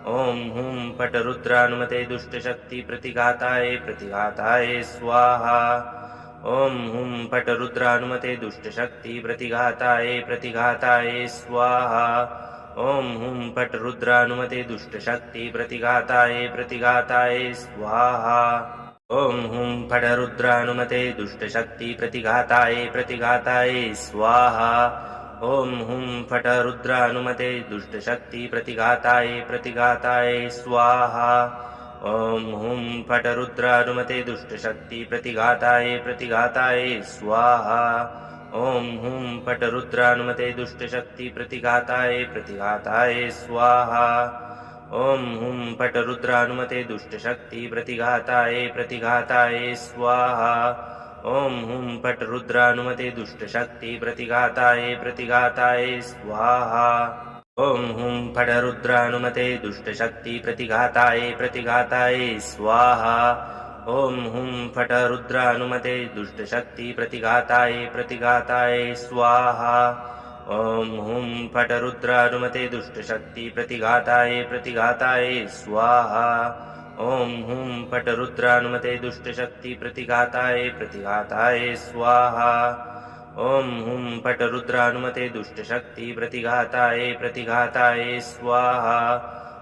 ॐ हुं फट् रुद्रानुमते दुष्टशक्ति प्रतिघाताय प्रतिघाताय स्वाहा। ॐ हुं फट् रुद्रानुमते दुष्टशक्ति प्रतिघाताय प्रतिघाताय स्वाहा। ॐ हुं फट् रुद्रानुमते दुष्टशक्ति प्रतिघाताय प्रतिघाताय स्वाहा। ॐ हुं फट् रुद्रानुमते दुष्टशक्ति प्रतिघाताय प्रतिघाताय स्वाहा। ॐ हुं फट रुद्रानुमते दुष्टशक्ति प्रतिघाताय स्वाहा ॐ हुं फट रुद्रानुमते दुष्टशक्ति प्रतिघाताय स्वाहा ॐ हुं फट रुद्रानुमते दुष्टशक्ति प्रतिघाताय स्वाहा ॐ हुं फट रुद्रानुमते दुष्टशक्ति प्रतिघाताय स्वाहा ॐ हुं फट रुद्रानुमते दुष्टशक्ति प्रतिघाताय स्वाहा ॐ हुं फट रुद्रानुमते दुष्टशक्ति प्रतिघाताय स्वाहा ॐ हुं फट रुद्रानुमते दुष्टशक्ति प्रतिघाताय स्वाहा ॐ हुं फट रुद्रानुमते दुष्टशक्ति प्रतिघाताय स्वाहा ॐ हुं फट रुद्रानुमते दुष्टशक्ति प्रतिघाताय स्वाहा ॐ हुं फट रुद्रानुमते दुष्टशक्ति प्रतिघाताय स्वाहा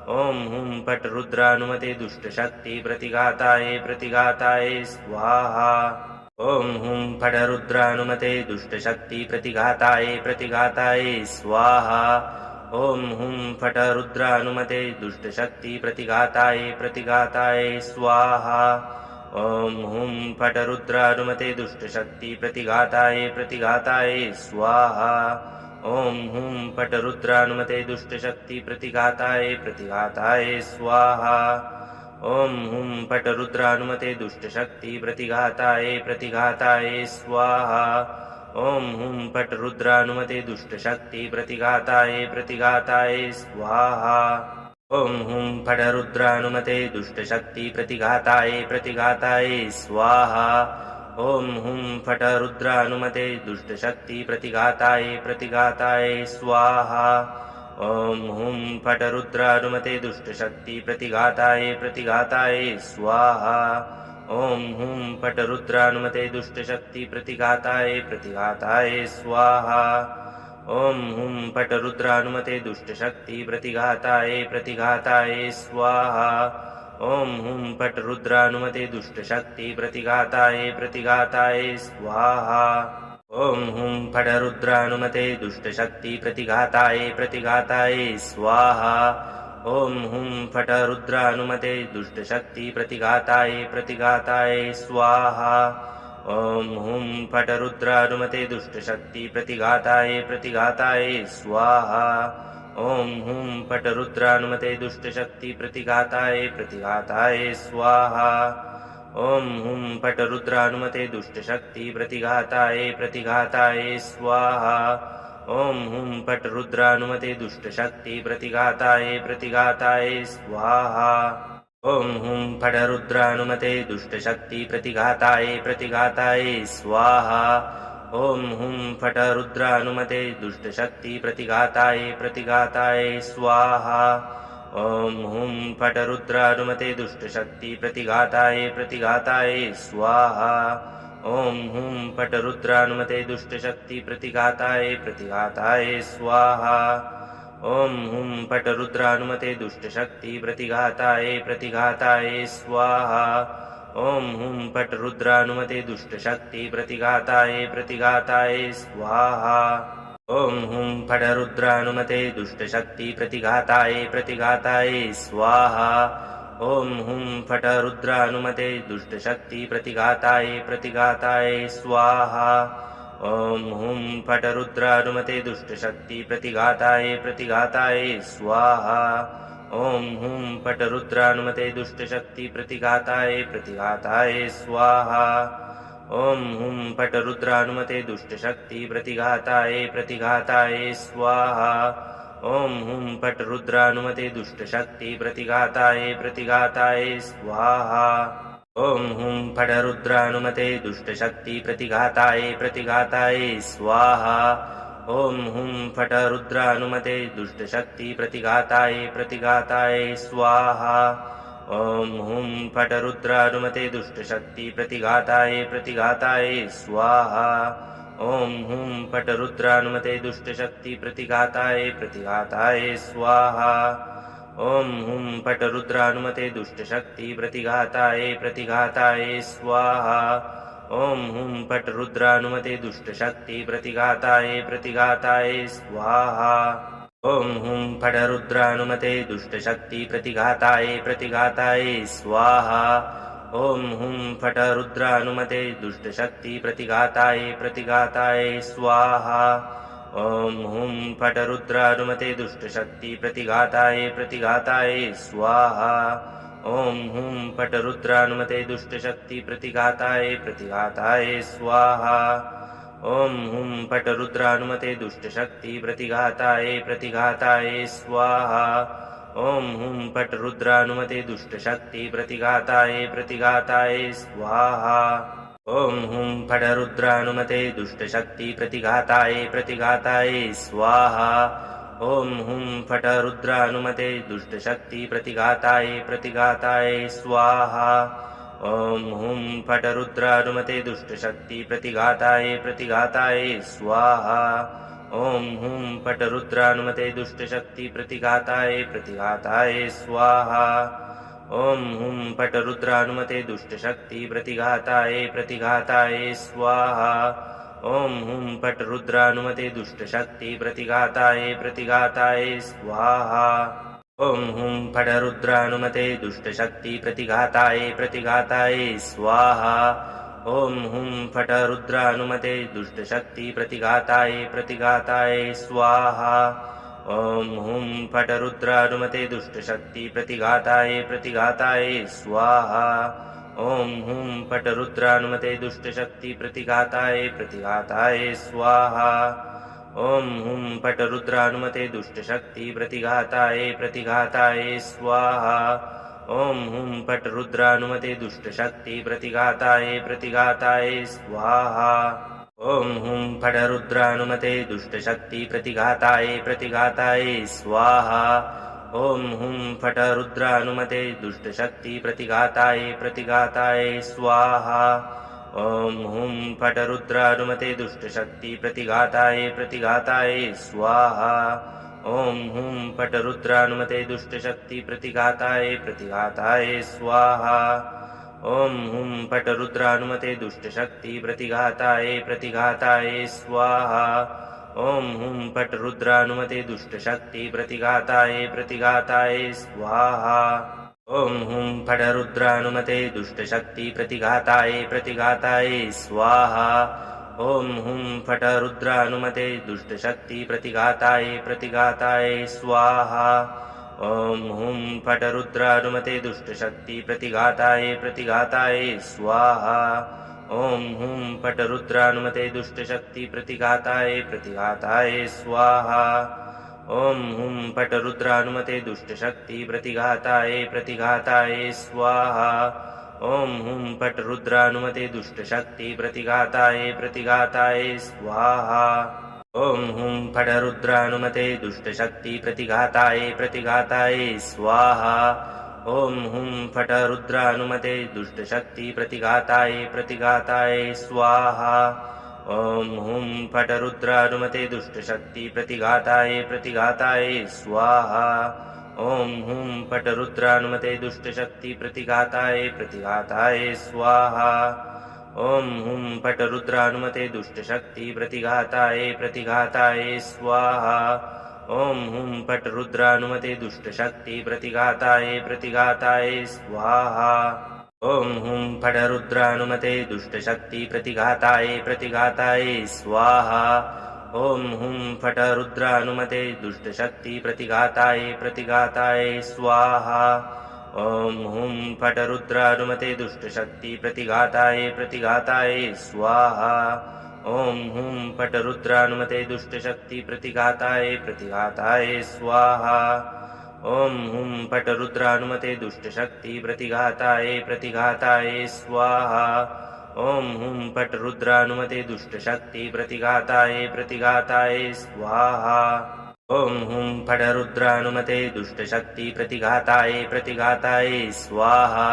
ॐ हुं फट रुद्रानुमते दुष्टशक्ति प्रतिघाताय स्वाहा ॐ हुं फट रुद्रानुमते दुष्टशक्ति प्रतिघाताय स्वाहा ॐ हुं फट रुद्रानुमते दुष्टशक्ति प्रतिघाताय स्वाहा ॐ हुं फट रुद्रानुमते दुष्टशक्ति प्रतिघाताय स्वाहा ॐ हुं फट रुद्रानुमते दुष्टशक्ति प्रतिघाताय स्वाहा ॐ हुं फट रुद्रानुमते दुष्टशक्ति प्रतिघाताय स्वाहा ॐ हुं फट रुद्रानुमते दुष्टशक्ति प्रतिघाताय स्वाहा ॐ हुं फट रुद्रानुमते दुष्टशक्ति प्रतिघाताय स्वाहा ॐ हुं फट रुद्रानुमते दुष्टशक्ति प्रतिघाताय स्वाहा ॐ हुं फट रुद्रानुमते दुष्टशक्ति प्रतिघाताय स्वाहा ॐ हुं फट रुद्रानुमते दुष्टशक्ति प्रतिघाताय स्वाहा ॐ हुं फट रुद्रानुमते दुष्टशक्ति प्रतिघाताय स्वाहा ॐ हुं फट रुद्रानुमते दुष्टशक्ति प्रतिघाताय स्वाहा ॐ हुं फट रुद्रानुमते दुष्टशक्ति प्रतिघाताय स्वाहा ॐ हुं फट रुद्रानुमते दुष्टशक्ति प्रतिघाताय स्वाहा ॐ हुं फट रुद्रानुमते दुष्टशक्ति प्रतिघाताय स्वाहा ॐ हुं फट रुद्रानुमते दुष्टशक्ति प्रतिघाताय स्वाहा ॐ हुं फट रुद्रानुमते दुष्टशक्ति प्रतिघाताय स्वाहा ॐ हुं फट रुद्रानुमते दुष्टशक्ति प्रतिघाताय स्वाहा ॐ हुं फट रुद्रानुमते दुष्टशक्ति प्रतिघाताय स्वाहा ॐ हुं फट रुद्रानुमते दुष्टशक्ति प्रतिघाताय स्वाहा ॐ हुं फट रुद्रानुमते दुष्टशक्ति प्रतिघाताय स्वाहा ॐ हुं फट रुद्रानुमते दुष्टशक्ति प्रतिघाताय स्वाहा ॐ हुं फट रुद्रानुमते दुष्टशक्ति प्रतिघाताय स्वाहा ॐ हुं फट रुद्रानुमते दुष्टशक्ति प्रतिघाताय स्वाहा ॐ हुं फट रुद्रानुमते दुष्टशक्ति प्रतिघाताय स्वाहा ॐ हुं फट रुद्रानुमते दुष्टशक्ति प्रतिघाताय स्वाहा ॐ हुं फट रुद्रानुमते दुष्टशक्ति प्रतिघाताय स्वाहा ॐ हुं फट रुद्रानुमते दुष्टशक्ति प्रतिघाताय स्वाहा ॐ हुं फट रुद्रानुमते दुष्टशक्ति प्रतिघाताय स्वाहा ॐ हुं फट रुद्रानुमते दुष्टशक्ति प्रतिघाताय स्वाहा ॐ हुं फट रुद्रानुमते दुष्टशक्ति प्रतिघाताय स्वाहा ॐ हुं फट रुद्रानुमते दुष्टशक्ति प्रतिघाताय स्वाहा ॐ हुं फट रुद्रानुमते दुष्टशक्ति प्रतिघाताय स्वाहा ॐ हुं फट रुद्रानुमते दुष्टशक्ति प्रतिघाताय स्वाहा ॐ हुं फट रुद्रानुमते दुष्टशक्ति प्रतिघाताय स्वाहा ॐ हुं फट् रुद्रानुमते दुष्टशक्ति प्रतिघाताय स्वाहा ॐ हुं फट् रुद्रानुमते दुष्टशक्ति प्रतिघाताय स्वाहा ॐ हुं फट् रुद्रानुमते दुष्टशक्ति प्रतिघाताय स्वाहा ॐ हुं फट् रुद्रानुमते दुष्टशक्ति प्रतिघाताय स्वाहा ॐ हुं फट् रुद्रानुमते दुष्टशक्ति प्रतिघाताय स्वाहा ॐ हुं फट् रुद्रानुमते दुष्टशक्ति प्रतिघाताय स्वाहा ॐ हुं फट् रुद्रानुमते दुष्टशक्ति प्रतिघाताय स्वाहा ॐ हुं फट् रुद्रानुमते दुष्टशक्ति प्रतिघाताय स्वाहा ॐ हुं फट् रुद्रानुमते दुष्टशक्ति प्रतिघाताय स्वाहा ॐ हुं फट् रुद्रानुमते दुष्टशक्ति प्रतिघाताय स्वाहा ॐ हुं फट् रुद्रानुमते दुष्टशक्ति प्रतिघाताय स्वाहा ॐ हुं फट् रुद्रानुमते दुष्टशक्ति प्रतिघाताय स्वाहा ॐ हुं फट् रुद्रानुमते दुष्टशक्ति प्रतिघाताय स्वाहा ॐ हुं फट् रुद्रानुमते दुष्टशक्ति प्रतिघाताय स्वाहा ॐ हुं फट् रुद्रानुमते दुष्टशक्ति प्रतिघाताय स्वाहा ॐ हुं फट् रुद्रानुमते दुष्टशक्ति प्रतिघाताय स्वाहा ॐ हुं फट् रुद्रानुमते दुष्टशक्ति प्रतिघाताय स्वाहा ॐ हुं फट् रुद्रानुमते दुष्टशक्ति प्रतिघाताय स्वाहा ॐ हुं फट् रुद्रानुमते दुष्टशक्ति प्रतिघाताय स्वाहा ॐ हुं फट् रुद्रानुमते दुष्टशक्ति प्रतिघाताय स्वाहा ॐ हुं फट् रुद्रानुमते दुष्टशक्ति प्रतिघाताय स्वाहा ॐ हुं फट् रुद्रानुमते दुष्टशक्ति प्रतिघाताय स्वाहा ॐ हुं फट् रुद्रानुमते दुष्टशक्ति प्रतिघाताय स्वाहा ॐ हुं फट् रुद्रानुमते दुष्टशक्ति प्रतिघाताय स्वाहा ॐ हुं फट् रुद्रानुमते दुष्टशक्ति प्रतिघाताय स्वाहा ॐ हुं फट् रुद्रानुमते दुष्टशक्ति प्रतिघाताय स्वाहा ॐ हुं फट् रुद्रानुमते दुष्टशक्ति प्रतिघाताय स्वाहा ॐ हुं फट् रुद्रानुमते दुष्टशक्ति प्रतिघाताय स्वाहा ॐ हुं फट् रुद्रानुमते दुष्टशक्ति प्रतिघाताय स्वाहा ॐ हुं फट् रुद्रानुमते दुष्टशक्ति प्रतिघाताय स्वाहा ॐ हुं फट् रुद्रानुमते दुष्टशक्ति प्रतिघाताय स्वाहा ॐ हुं फट् रुद्रानुमते दुष्टशक्ति प्रतिघाताय स्वाहा ॐ हुं फट् रुद्रानुमते दुष्टशक्ति प्रतिघाताय स्वाहा ॐ हुं फट् रुद्रानुमते दुष्टशक्ति प्रतिघाताय स्वाहा ॐ हुं फट् रुद्रानुमते दुष्टशक्ति प्रतिघाताय स्वाहा ॐ हुं फट् रुद्रानुमते दुष्टशक्ति प्रतिघाताय स्वाहा ॐ हुं फट् रुद्रानुमते दुष्टशक्ति प्रतिघाताय स्वाहा ॐ हुं फट् रुद्रानुमते दुष्टशक्ति प्रतिघाताय स्वाहा ॐ हुं फट् रुद्रानुमते दुष्टशक्ति प्रतिघाताय स्वाहा ॐ हुं फट् रुद्रानुमते दुष्टशक्ति प्रतिघाताय स्वाहा ॐ हुं फट् रुद्रानुमते दुष्टशक्ति प्रतिघाताय स्वाहा ॐ हुं फट् रुद्रानुमते दुष्टशक्ति प्रतिघाताय स्वाहा ॐ हुं फट् रुद्रानुमते दुष्टशक्ति प्रतिघाताय स्वाहा ॐ हुं फट् रुद्रानुमते दुष्टशक्ति प्रतिघाताय स्वाहा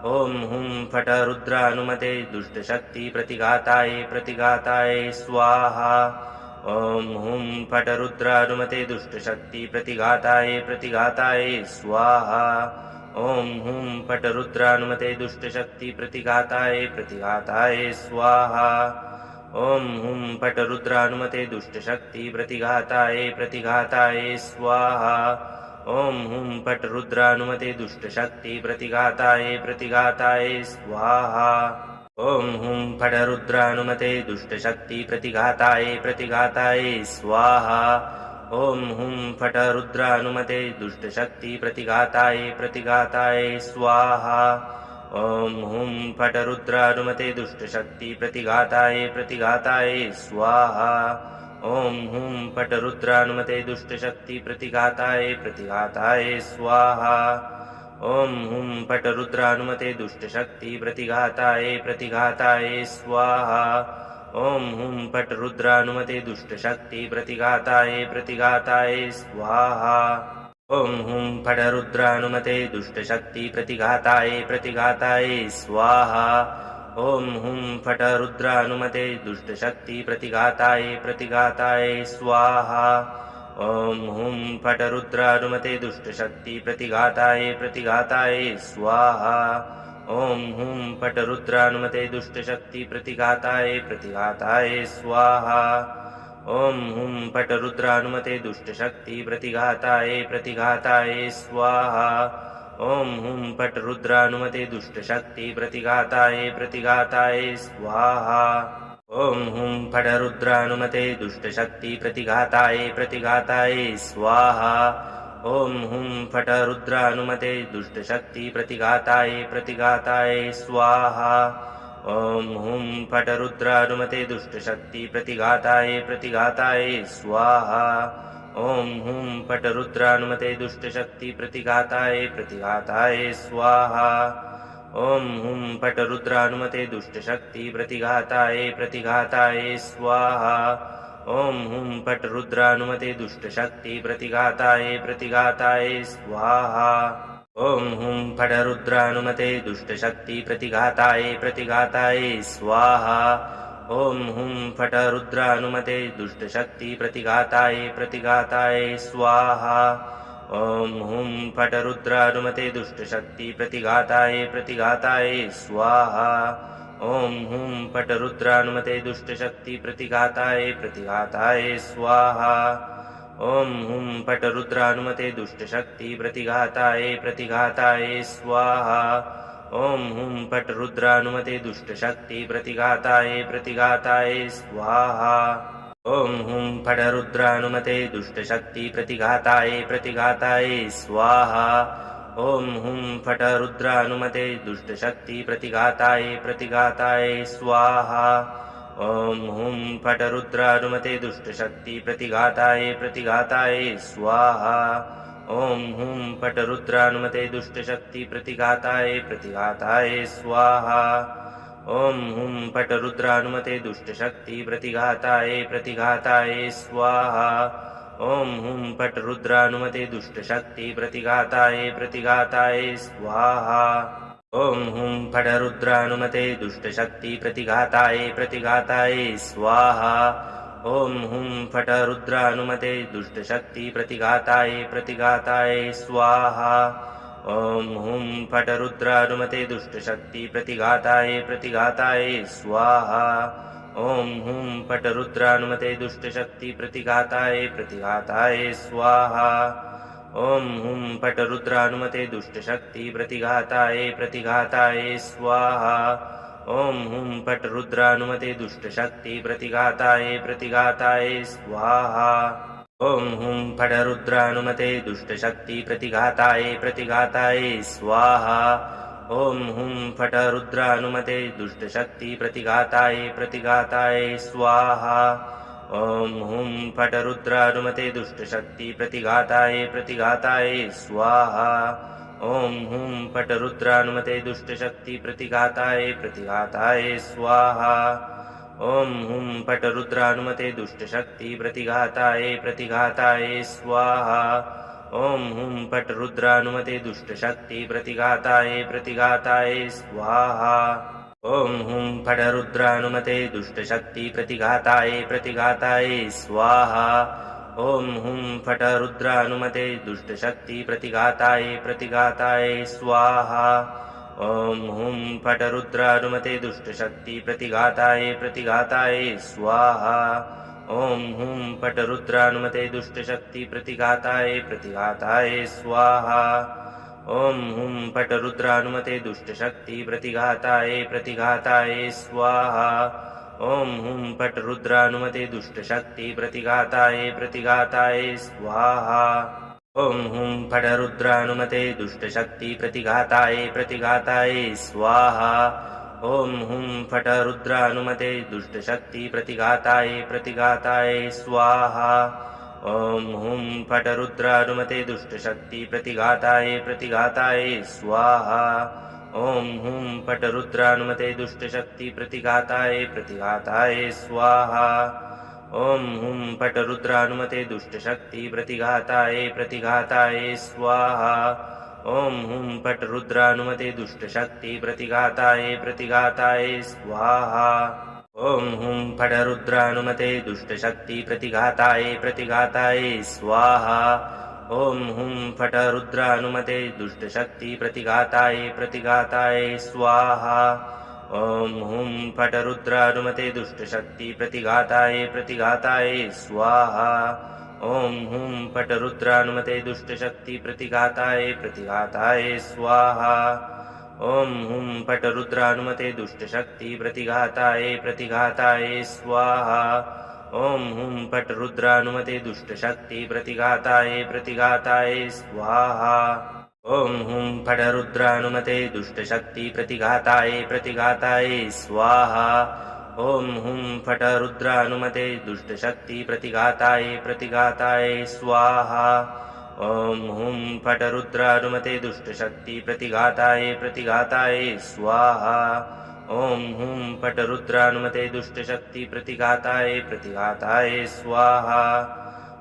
ॐ हुं फट् रुद्रानुमते दुष्टशक्ति प्रतिघाताय स्वाहा ॐ हुं फट् रुद्रानुमते दुष्टशक्ति प्रतिघाताय स्वाहा ॐ हुं फट् रुद्रानुमते दुष्टशक्ति प्रतिघाताय प्रतिघाताय स्वाहा ॐ हुं फट् रुद्रानुमते दुष्टशक्ति प्रतिघाताय प्रतिघाताय स्वाहा ॐ हुं फट् रुद्रानुमते दुष्टशक्ति प्रतिघाताय प्रतिघाताय स्वाहा ॐ हुं फट् रुद्रानुमते दुष्टशक्ति प्रतिघाताय प्रतिघाताय स्वाहा ॐ हुं फट् रुद्रानुमते दुष्टशक्ति प्रतिघाताय प्रतिघाताय स्वाहा ॐ हुं फट् रुद्रानुमते दुष्टशक्ति प्रतिघाताय प्रतिघाताय स्वाहा ॐ हुं फट् रुद्रानुमते दुष्टशक्ति प्रतिघाताय प्रतिघाताय स्वाहा ॐ हुं फट् रुद्रानुमते दुष्टशक्ति प्रतिघाताय प्रतिघाताय स्वाहा ॐ हुं फट् रुद्रानुमते दुष्टशक्ति प्रतिघाताय प्रतिघाताय स्वाहा ॐ हुं फट् रुद्रानुमते दुष्टशक्ति प्रतिघाताय प्रतिघाताय स्वाहा ॐ हुं फट् रुद्रानुमते दुष्टशक्ति प्रतिघाताय प्रतिघाताय स्वाहा ॐ हुं फट् रुद्रानुमते दुष्टशक्ति प्रतिघाताय प्रतिघाताय स्वाहा ॐ हुं फट् रुद्रानुमते दुष्टशक्ति प्रतिघाताय प्रतिघाताय स्वाहा ॐ हुं फट् रुद्रानुमते दुष्टशक्ति प्रतिघाताय प्रतिघाताय स्वाहा ॐ हुं फट् रुद्रानुमते दुष्टशक्ति प्रतिघाताय प्रतिघाताय स्वाहा ॐ हुं फट् रुद्रानुमते दुष्टशक्ति प्रतिघाताय प्रतिघाताय स्वाहा ॐ हुं फट् रुद्रानुमते दुष्टशक्ति प्रतिघाताय प्रतिघाताय स्वाहा ॐ हुं फट् रुद्रानुमते दुष्टशक्ति प्रतिघाताय प्रतिघाताय स्वाहा ॐ हुं फट् रुद्रानुमते दुष्टशक्ति प्रतिघाताय प्रतिघाताय स्वाहा ॐ हुं फट् रुद्रानुमते दुष्टशक्ति प्रतिघाताय प्रतिघाताय स्वाहा ॐ हुं फट् रुद्रानुमते दुष्टशक्ति प्रतिघाताय प्रतिघाताय स्वाहा ॐ हुं फट् रुद्रानुमते दुष्टशक्ति प्रतिघाताय प्रतिघाताय स्वाहा ॐ हुं फट् रुद्रानुमते दुष्टशक्ति प्रतिघाताय प्रतिघाताय स्वाहा ॐ हुं फट् रुद्रानुमते दुष्टशक्ति प्रतिघाताय प्रतिघाताय स्वाहा ॐ हुं फट् रुद्रानुमते दुष्टशक्ति प्रतिघाताय प्रतिघाताय स्वाहा ॐ हुं फट् रुद्रानुमते दुष्टशक्ति प्रतिघाताय प्रतिघाताय स्वाहा ॐ हुं फट् रुद्रानुमते दुष्टशक्ति प्रतिघाताय प्रतिघाताय स्वाहा ॐ हुं फट् रुद्रानुमते दुष्टशक्ति प्रतिघाताय प्रतिघाताय स्वाहा ॐ हुं फट् रुद्रानुमते दुष्टशक्ति प्रतिघाताय प्रतिघाताय स्वाहा ॐ हुं फट् रुद्रानुमते दुष्टशक्ति प्रतिघाताय प्रतिघाताय स्वाहा ॐ हुं फट् रुद्रानुमते दुष्टशक्ति प्रतिघाताय प्रतिघाताय स्वाहा ॐ हुं फट् रुद्रानुमते दुष्टशक्ति प्रतिघाताय प्रतिघाताय स्वाहा ॐ हुं फट् रुद्रानुमते दुष्टशक्ति प्रतिघाताय प्रतिघाताय स्वाहा ॐ हुं फट् रुद्रानुमते दुष्टशक्ति प्रतिघाताय प्रतिघाताय स्वाहा ॐ हुं फट् रुद्रानुमते दुष्टशक्ति प्रतिघाताय प्रतिघाताय स्वाहा ॐ हुं फट् रुद्रानुमते दुष्टशक्ति प्रतिघाताय प्रतिघाताय स्वाहा ॐ हुं फट् रुद्रानुमते दुष्टशक्ति प्रतिघाताय प्रतिघाताय स्वाहा ॐ हुं फट् रुद्रानुमते दुष्टशक्ति प्रतिघाताय प्रतिघाताय स्वाहा ॐ हुं फट् रुद्रानुमते दुष्टशक्ति प्रतिघाताय प्रतिघाताय स्वाहा ॐ हुं फट् रुद्रानुमते दुष्टशक्ति प्रतिघाताय प्रतिघाताय स्वाहा ॐ हुं फट् रुद्रानुमते दुष्टशक्ति प्रतिघाताय प्रतिघाताय स्वाहा ॐ हुं फट् रुद्रानुमते दुष्टशक्ति प्रतिघाताय प्रतिघाताय स्वाहा ॐ हुं फट् रुद्रानुमते दुष्टशक्ति प्रतिघाताय प्रतिघाताय स्वाहा ॐ हुं फट् रुद्रानुमते दुष्टशक्ति प्रतिघाताय प्रतिघाताय स्वाहा ॐ हुं फट् रुद्रानुमते दुष्टशक्ति प्रतिघाताय प्रतिघाताय स्वाहा ॐ हुं फट् रुद्रानुमते दुष्टशक्ति प्रतिघाताय प्रतिघाताय स्वाहा ॐ हुं फट रुद्रानुमते दुष्टशक्ति प्रतिघाताय स्वाहा ॐ हुं फट रुद्रानुमते दुष्टशक्ति प्रतिघाताय स्वाहा ॐ हुं फट रुद्रानुमते दुष्टशक्ति प्रतिघाताय स्वाहा ॐ हुं फट रुद्रानुमते दुष्टशक्ति प्रतिघाताय स्वाहा ॐ हुं फट रुद्रानुमते दुष्टशक्ति प्रतिघाताय स्वाहा ॐ हुं फट रुद्रानुमते दुष्टशक्ति प्रतिघाताय स्वाहा ॐ हुं फट रुद्रानुमते दुष्टशक्ति प्रतिघाताय स्वाहा ॐ हुं फट रुद्रानुमते दुष्टशक्ति प्रतिघाताय स्वाहा ॐ हुं फट रुद्रानुमते दुष्टशक्ति प्रतिघाताय स्वाहा ॐ हुं फट रुद्रानुमते दुष्टशक्ति प्रतिघाताय स्वाहा ॐ हुं फट रुद्रानुमते दुष्टशक्ति प्रतिघाताय स्वाहा ॐ हुं फट रुद्रानुमते दुष्टशक्ति प्रतिघाताय स्वाहा ॐ हुं फट रुद्रानुमते दुष्टशक्ति प्रतिघाताय स्वाहा ॐ हुं फट रुद्रानुमते दुष्टशक्ति प्रतिघाताय स्वाहा ॐ हुं फट रुद्रानुमते दुष्टशक्ति प्रतिघाताय स्वाहा ॐ हुं फट रुद्रानुमते दुष्टशक्ति प्रतिघाताय स्वाहा ॐ हुं फट रुद्रानुमते दुष्टशक्ति प्रतिघाताय स्वाहा ॐ हुं फट रुद्रानुमते दुष्टशक्ति प्रतिघाताय स्वाहा ॐ हुं फट रुद्रानुमते दुष्टशक्ति प्रतिघाताय स्वाहा ॐ हुं फट रुद्रानुमते दुष्टशक्ति प्रतिघाताय स्वाहा ॐ हुं फट रुद्रानुमते दुष्टशक्ति प्रतिघाताय स्वाहा ॐ हुं फट रुद्रानुमते दुष्टशक्ति प्रतिघाताय स्वाहा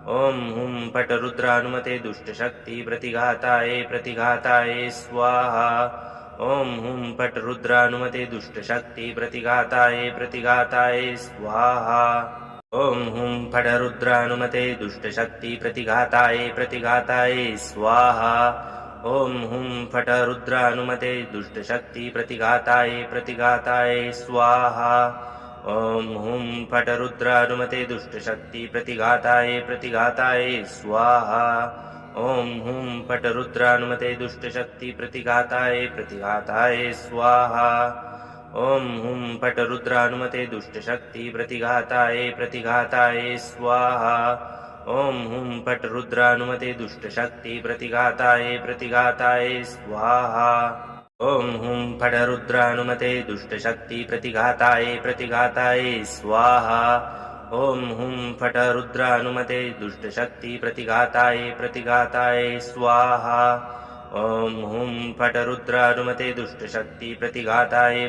ॐ हुं फट रुद्रानुमते दुष्टशक्ति प्रतिघाताय स्वाहा ॐ हुं फट रुद्रानुमते दुष्टशक्ति प्रतिघाताय स्वाहा ॐ हुं फट रुद्रानुमते दुष्टशक्ति प्रतिघाताय स्वाहा ॐ हुं फट रुद्रानुमते दुष्टशक्ति प्रतिघाताय स्वाहा ॐ हुं फट रुद्रानुमते दुष्टशक्ति प्रतिघाताय स्वाहा ॐ हुं फट रुद्रानुमते दुष्टशक्ति प्रतिघाताय स्वाहा ॐ हुं फट रुद्रानुमते दुष्टशक्ति प्रतिघाताय स्वाहा ॐ हुं फट रुद्रानुमते दुष्टशक्ति प्रतिघाताय स्वाहा ॐ हुं फट रुद्रानुमते दुष्टशक्ति प्रतिघाताय स्वाहा ॐ हुं फट रुद्रानुमते दुष्टशक्ति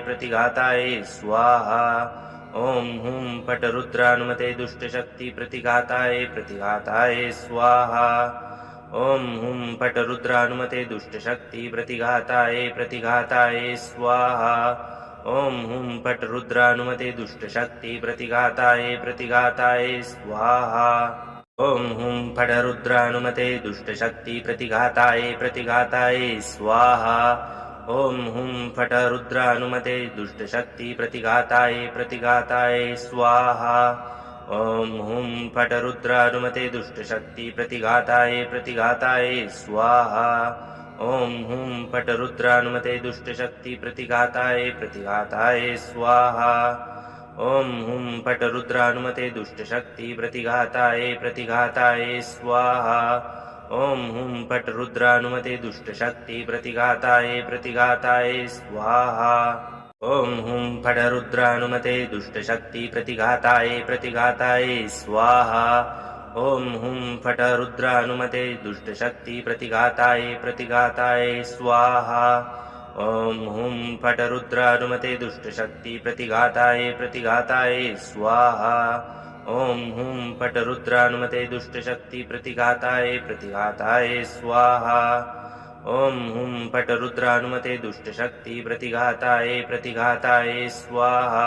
प्रतिघाताय स्वाहा ॐ हुं फट रुद्रानुमते दुष्टशक्ति प्रतिघाताय स्वाहा ॐ हुं फट रुद्रानुमते दुष्टशक्ति प्रतिघाताय स्वाहा ॐ हुं फट रुद्रानुमते दुष्टशक्ति प्रतिघाताय स्वाहा ॐ हुं फट रुद्रानुमते दुष्टशक्ति प्रतिघाताय स्वाहा ॐ हुं फट रुद्रानुमते दुष्टशक्ति प्रतिघाताय स्वाहा ॐ हुं फट रुद्रानुमते दुष्टशक्ति प्रतिघाताय स्वाहा ॐ हुं फट रुद्रानुमते दुष्टशक्ति प्रतिघाताय स्वाहा ॐ हुं फट रुद्रानुमते दुष्टशक्ति प्रतिघाताय स्वाहा ॐ हुं फट रुद्रानुमते दुष्टशक्ति प्रतिघाताय स्वाहा ॐ हुं फट रुद्रानुमते दुष्टशक्ति प्रतिघाताय स्वाहा ॐ हुं फट रुद्रानुमते दुष्टशक्ति प्रतिघाताय स्वाहा ॐ हुं फट रुद्रानुमते दुष्टशक्ति प्रतिघाताय स्वाहा ॐ हुं फट रुद्रानुमते दुष्टशक्ति प्रतिघाताय स्वाहा ॐ हुं फट रुद्रानुमते दुष्टशक्ति प्रतिघाताय स्वाहा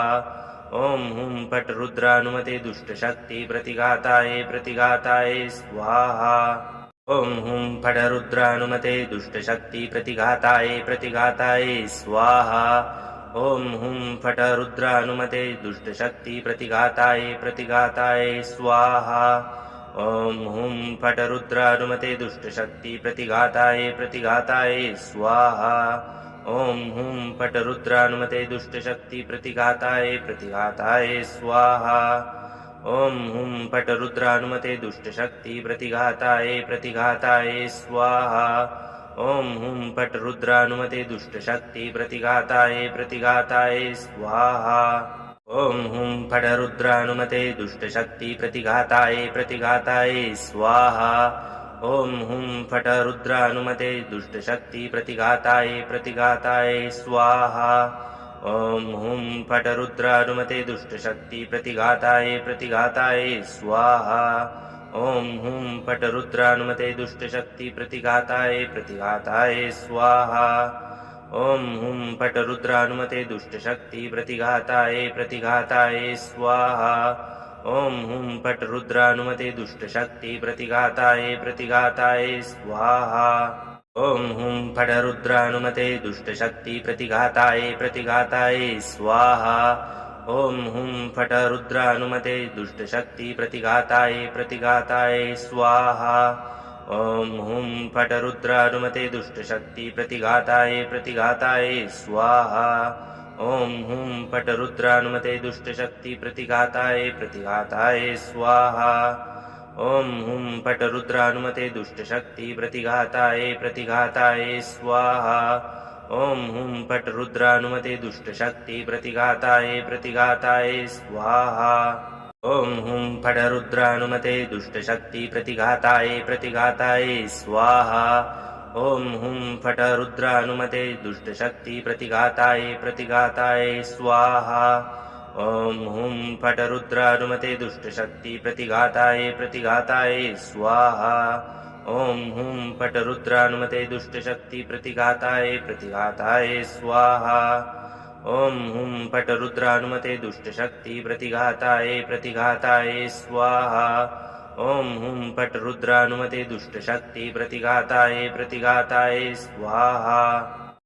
ॐ हुं फट् रुद्रानुमते दुष्टशक्ति प्रतिघाताय स्वाहा ॐ हुं फट् रुद्रानुमते दुष्टशक्ति प्रतिघाताय स्वाहा ॐ हुं फट् रुद्रानुमते दुष्टशक्ति प्रतिघाताय स्वाहा ॐ हुं फट् रुद्रानुमते दुष्टशक्ति प्रतिघाताय स्वाहा ॐ हुं फट् रुद्रानुमते दुष्टशक्ति प्रतिघाताय स्वाहा ॐ हुं फट् रुद्रानुमते दुष्टशक्ति प्रतिघाताय स्वाहा ॐ हुं फट् रुद्रानुमते दुष्टशक्ति प्रतिघाताय स्वाहा ॐ हुं फट् रुद्रानुमते दुष्टशक्ति प्रतिघाताय स्वाहा ॐ हुं फट् रुद्रानुमते दुष्टशक्ति प्रतिघाताय स्वाहा ॐ हुं फट् रुद्रानुमते दुष्टशक्ति प्रतिघाताय स्वाहा ॐ हुं फट् रुद्रानुमते दुष्टशक्ति प्रतिघाताय स्वाहा ॐ हुं फट् रुद्रानुमते दुष्टशक्ति प्रतिघाताय स्वाहा ॐ हुं फट् रुद्रानुमते दुष्टशक्ति प्रतिघाताय स्वाहा ॐ हुं फट् रुद्रानुमते दुष्टशक्ति प्रतिघाताय स्वाहा ॐ हुं फट् रुद्रानुमते दुष्टशक्ति प्रतिघाताय स्वाहा ॐ हुं फट् रुद्रानुमते दुष्टशक्ति प्रतिघाताय स्वाहा ॐ हुं फट् रुद्रानुमते दुष्टशक्ति प्रतिघाताय स्वाहा ॐ हुं फट् रुद्रानुमते दुष्टशक्ति प्रतिघाताय स्वाहा ॐ हुं फट् रुद्रानुमते दुष्टशक्ति प्रतिघाताय स्वाहा ॐ हुं फट् रुद्रानुमते दुष्टशक्ति प्रतिघाताय स्वाहा ॐ हुं फट् रुद्रानुमते दुष्टशक्ति प्रतिघाताय स्वाहा ॐ हुं फट् रुद्रानुमते दुष्टशक्ति प्रतिघाताय स्वाहा ॐ हुं फट् रुद्रानुमते दुष्टशक्ति प्रतिघाताय स्वाहा ॐ हुं फट् रुद्रानुमते दुष्टशक्ति प्रतिघाताय स्वाहा ॐ हुं फट् रुद्रानुमते दुष्टशक्ति प्रतिघाताय स्वाहा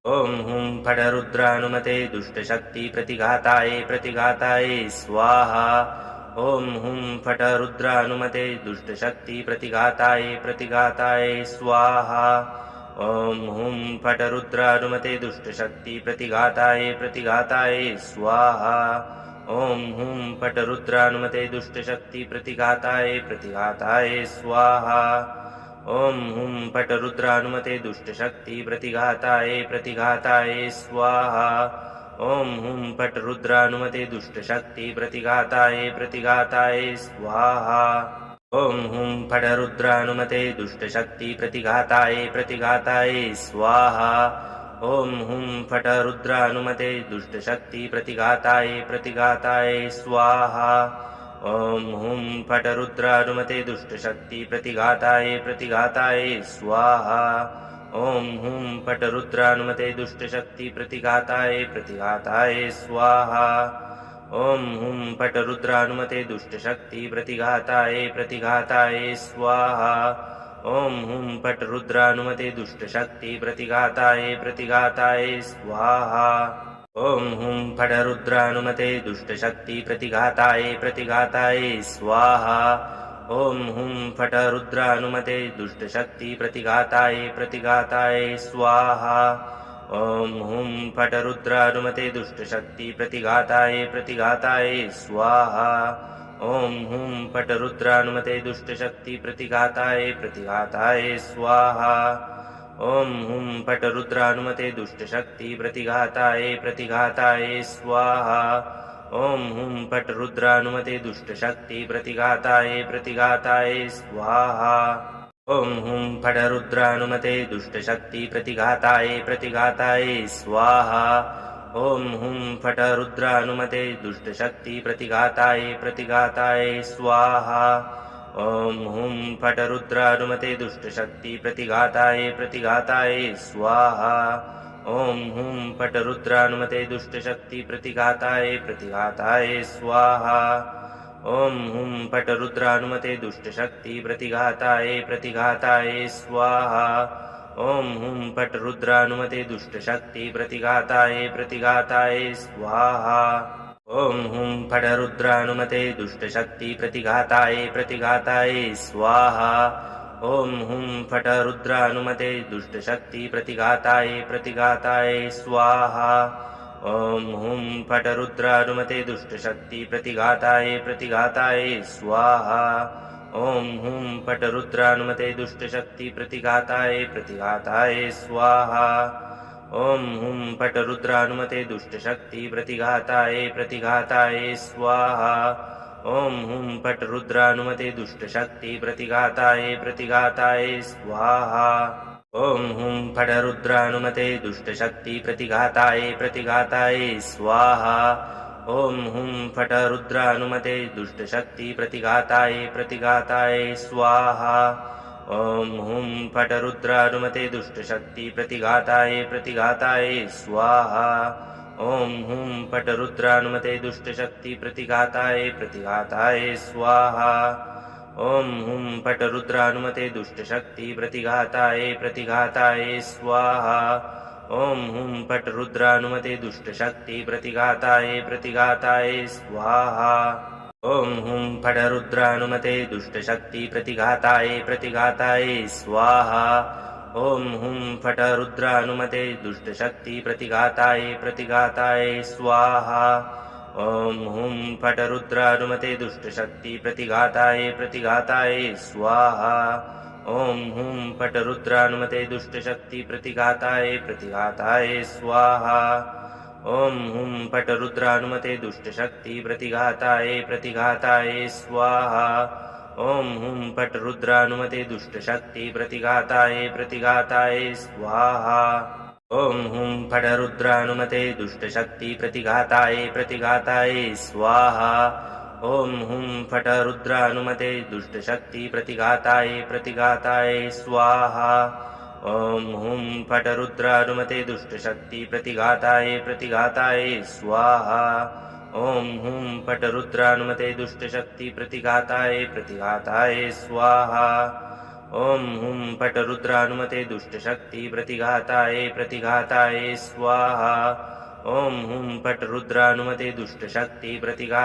ॐ हुं फट् रुद्रानुमते दुष्टशक्ति प्रतिघाताय स्वाहा ॐ हुं फट् रुद्रानुमते दुष्टशक्ति प्रतिघाताय स्वाहा ॐ हुं फट् रुद्रानुमते दुष्टशक्ति प्रतिघाताय स्वाहा ॐ हुं फट् रुद्रानुमते दुष्टशक्ति प्रतिघाताय स्वाहा ॐ हुं फट् रुद्रानुमते दुष्टशक्ति प्रतिघाताय स्वाहा ॐ हुं फट् रुद्रानुमते दुष्टशक्ति प्रतिघाताय स्वाहा ॐ हुं फट् रुद्रानुमते दुष्टशक्ति प्रतिघाताय स्वाहा ॐ हुं फट् रुद्रानुमते दुष्टशक्ति प्रतिघाताय स्वाहा ॐ हुं फट् रुद्रानुमते दुष्टशक्ति प्रतिघाताय स्वाहा ॐ हुं फट् रुद्रानुमते दुष्टशक्ति प्रतिघाताय स्वाहा ॐ हुं फट् रुद्रानुमते दुष्टशक्ति प्रतिघाताय स्वाहा ॐ हुं फट् रुद्रानुमते दुष्टशक्ति प्रतिघाताय स्वाहा ॐ हुं फट् रुद्रानुमते दुष्टशक्ति प्रतिघाताय स्वाहा ॐ हुं फट् रुद्रानुमते दुष्टशक्ति प्रतिघाताय स्वाहा ॐ हुं फट् रुद्रानुमते दुष्टशक्ति प्रतिघाताय स्वाहा ॐ हुं फट् रुद्रानुमते दुष्टशक्ति प्रतिघाताय स्वाहा ॐ हुं फट् रुद्रानुमते दुष्टशक्ति प्रतिघाताय स्वाहा ॐ हुं फट् रुद्रानुमते दुष्टशक्ति प्रतिघाताय स्वाहा ॐ हुं फट् रुद्रानुमते दुष्टशक्ति प्रतिघाताय स्वाहा ॐ हुं फट् रुद्रानुमते दुष्टशक्ति प्रतिघाताय स्वाहा ॐ हुं फट् रुद्रानुमते दुष्टशक्ति प्रतिघाताय स्वाहा ॐ हुं फट् रुद्रानुमते दुष्टशक्ति प्रतिघाताय प्रतिघाताय स्वाहा ॐ हुं फट् रुद्रानुमते दुष्टशक्ति प्रतिघाताय प्रतिघाताय स्वाहा ॐ हुं फट् रुद्रानुमते दुष्टशक्ति प्रतिघाताय प्रतिघाताय स्वाहा ॐ हुं फट् रुद्रानुमते दुष्टशक्ति प्रतिघाताय प्रतिघाताय स्वाहा ॐ हुं फट् रुद्रानुमते दुष्टशक्ति प्रतिघाताय प्रतिघाताय स्वाहा ॐ हुं फट् रुद्रानुमते दुष्टशक्ति प्रतिघाताय प्रतिघाताय स्वाहा ॐ हुं फट् रुद्रानुमते दुष्टशक्ति प्रतिघाताय प्रतिघाताय स्वाहा ॐ हुं फट् रुद्रानुमते दुष्टशक्ति प्रतिघाताय प्रतिघाताय स्वाहा ॐ हुं फट् रुद्रानुमते दुष्टशक्ति प्रतिघाताय प्रतिघाताय स्वाहा ॐ हुं फट् रुद्रानुमते दुष्टशक्ति प्रतिघाताय प्रतिघाताय स्वाहा ॐ हुं फट् रुद्रानुमते दुष्टशक्ति प्रतिघाताय प्रतिघाताय स्वाहा ॐ हुं फट् रुद्रानुमते दुष्टशक्ति प्रतिघाताय प्रतिघाताय स्वाहा ॐ हुं फट् रुद्रानुमते दुष्टशक्ति प्रतिघाताय प्रतिघाताय स्वाहा ॐ हुं फट् रुद्रानुमते दुष्टशक्ति प्रतिघाताय प्रतिघाताय स्वाहा ॐ हुं फट् रुद्रानुमते दुष्टशक्ति प्रतिघाताय प्रतिघाताय स्वाहा ॐ हुं फट् रुद्रानुमते दुष्टशक्ति प्रतिघाताय प्रतिघाताय स्वाहा ॐ हुं फट् रुद्रानुमते दुष्टशक्ति प्रतिघाताय प्रतिघाताय स्वाहा ॐ हुं फट् रुद्रानुमते दुष्टशक्ति प्रतिघाताय प्रतिघाताय स्वाहा ॐ हुं फट् रुद्रानुमते दुष्टशक्ति प्रतिघाताय प्रतिघाताय स्वाहा ॐ हुं फट् रुद्रानुमते दुष्टशक्ति प्रतिघाताय प्रतिघाताय स्वाहा ॐ हुं फट् रुद्रानुमते दुष्टशक्ति प्रतिघाताय प्रतिघाताय स्वाहा ॐ हुं फट् रुद्रानुमते दुष्टशक्ति प्रतिघाताय प्रतिघाताय स्वाहा ॐ हुं फट् रुद्रानुमते दुष्टशक्ति प्रतिघाताय प्रतिघाताय स्वाहा ॐ हुं फट् रुद्रानुमते दुष्टशक्ति प्रतिघाताय प्रतिघाताय स्वाहा ॐ हुं फट् रुद्रानुमते दुष्टशक्ति प्रतिघाताय प्रतिघाताय स्वाहा ॐ हुं फट् रुद्रानुमते दुष्टशक्ति प्रतिघाताय प्रतिघाताय स्वाहा ॐ हुं फट् रुद्रानुमते दुष्टशक्ति प्रतिघाताय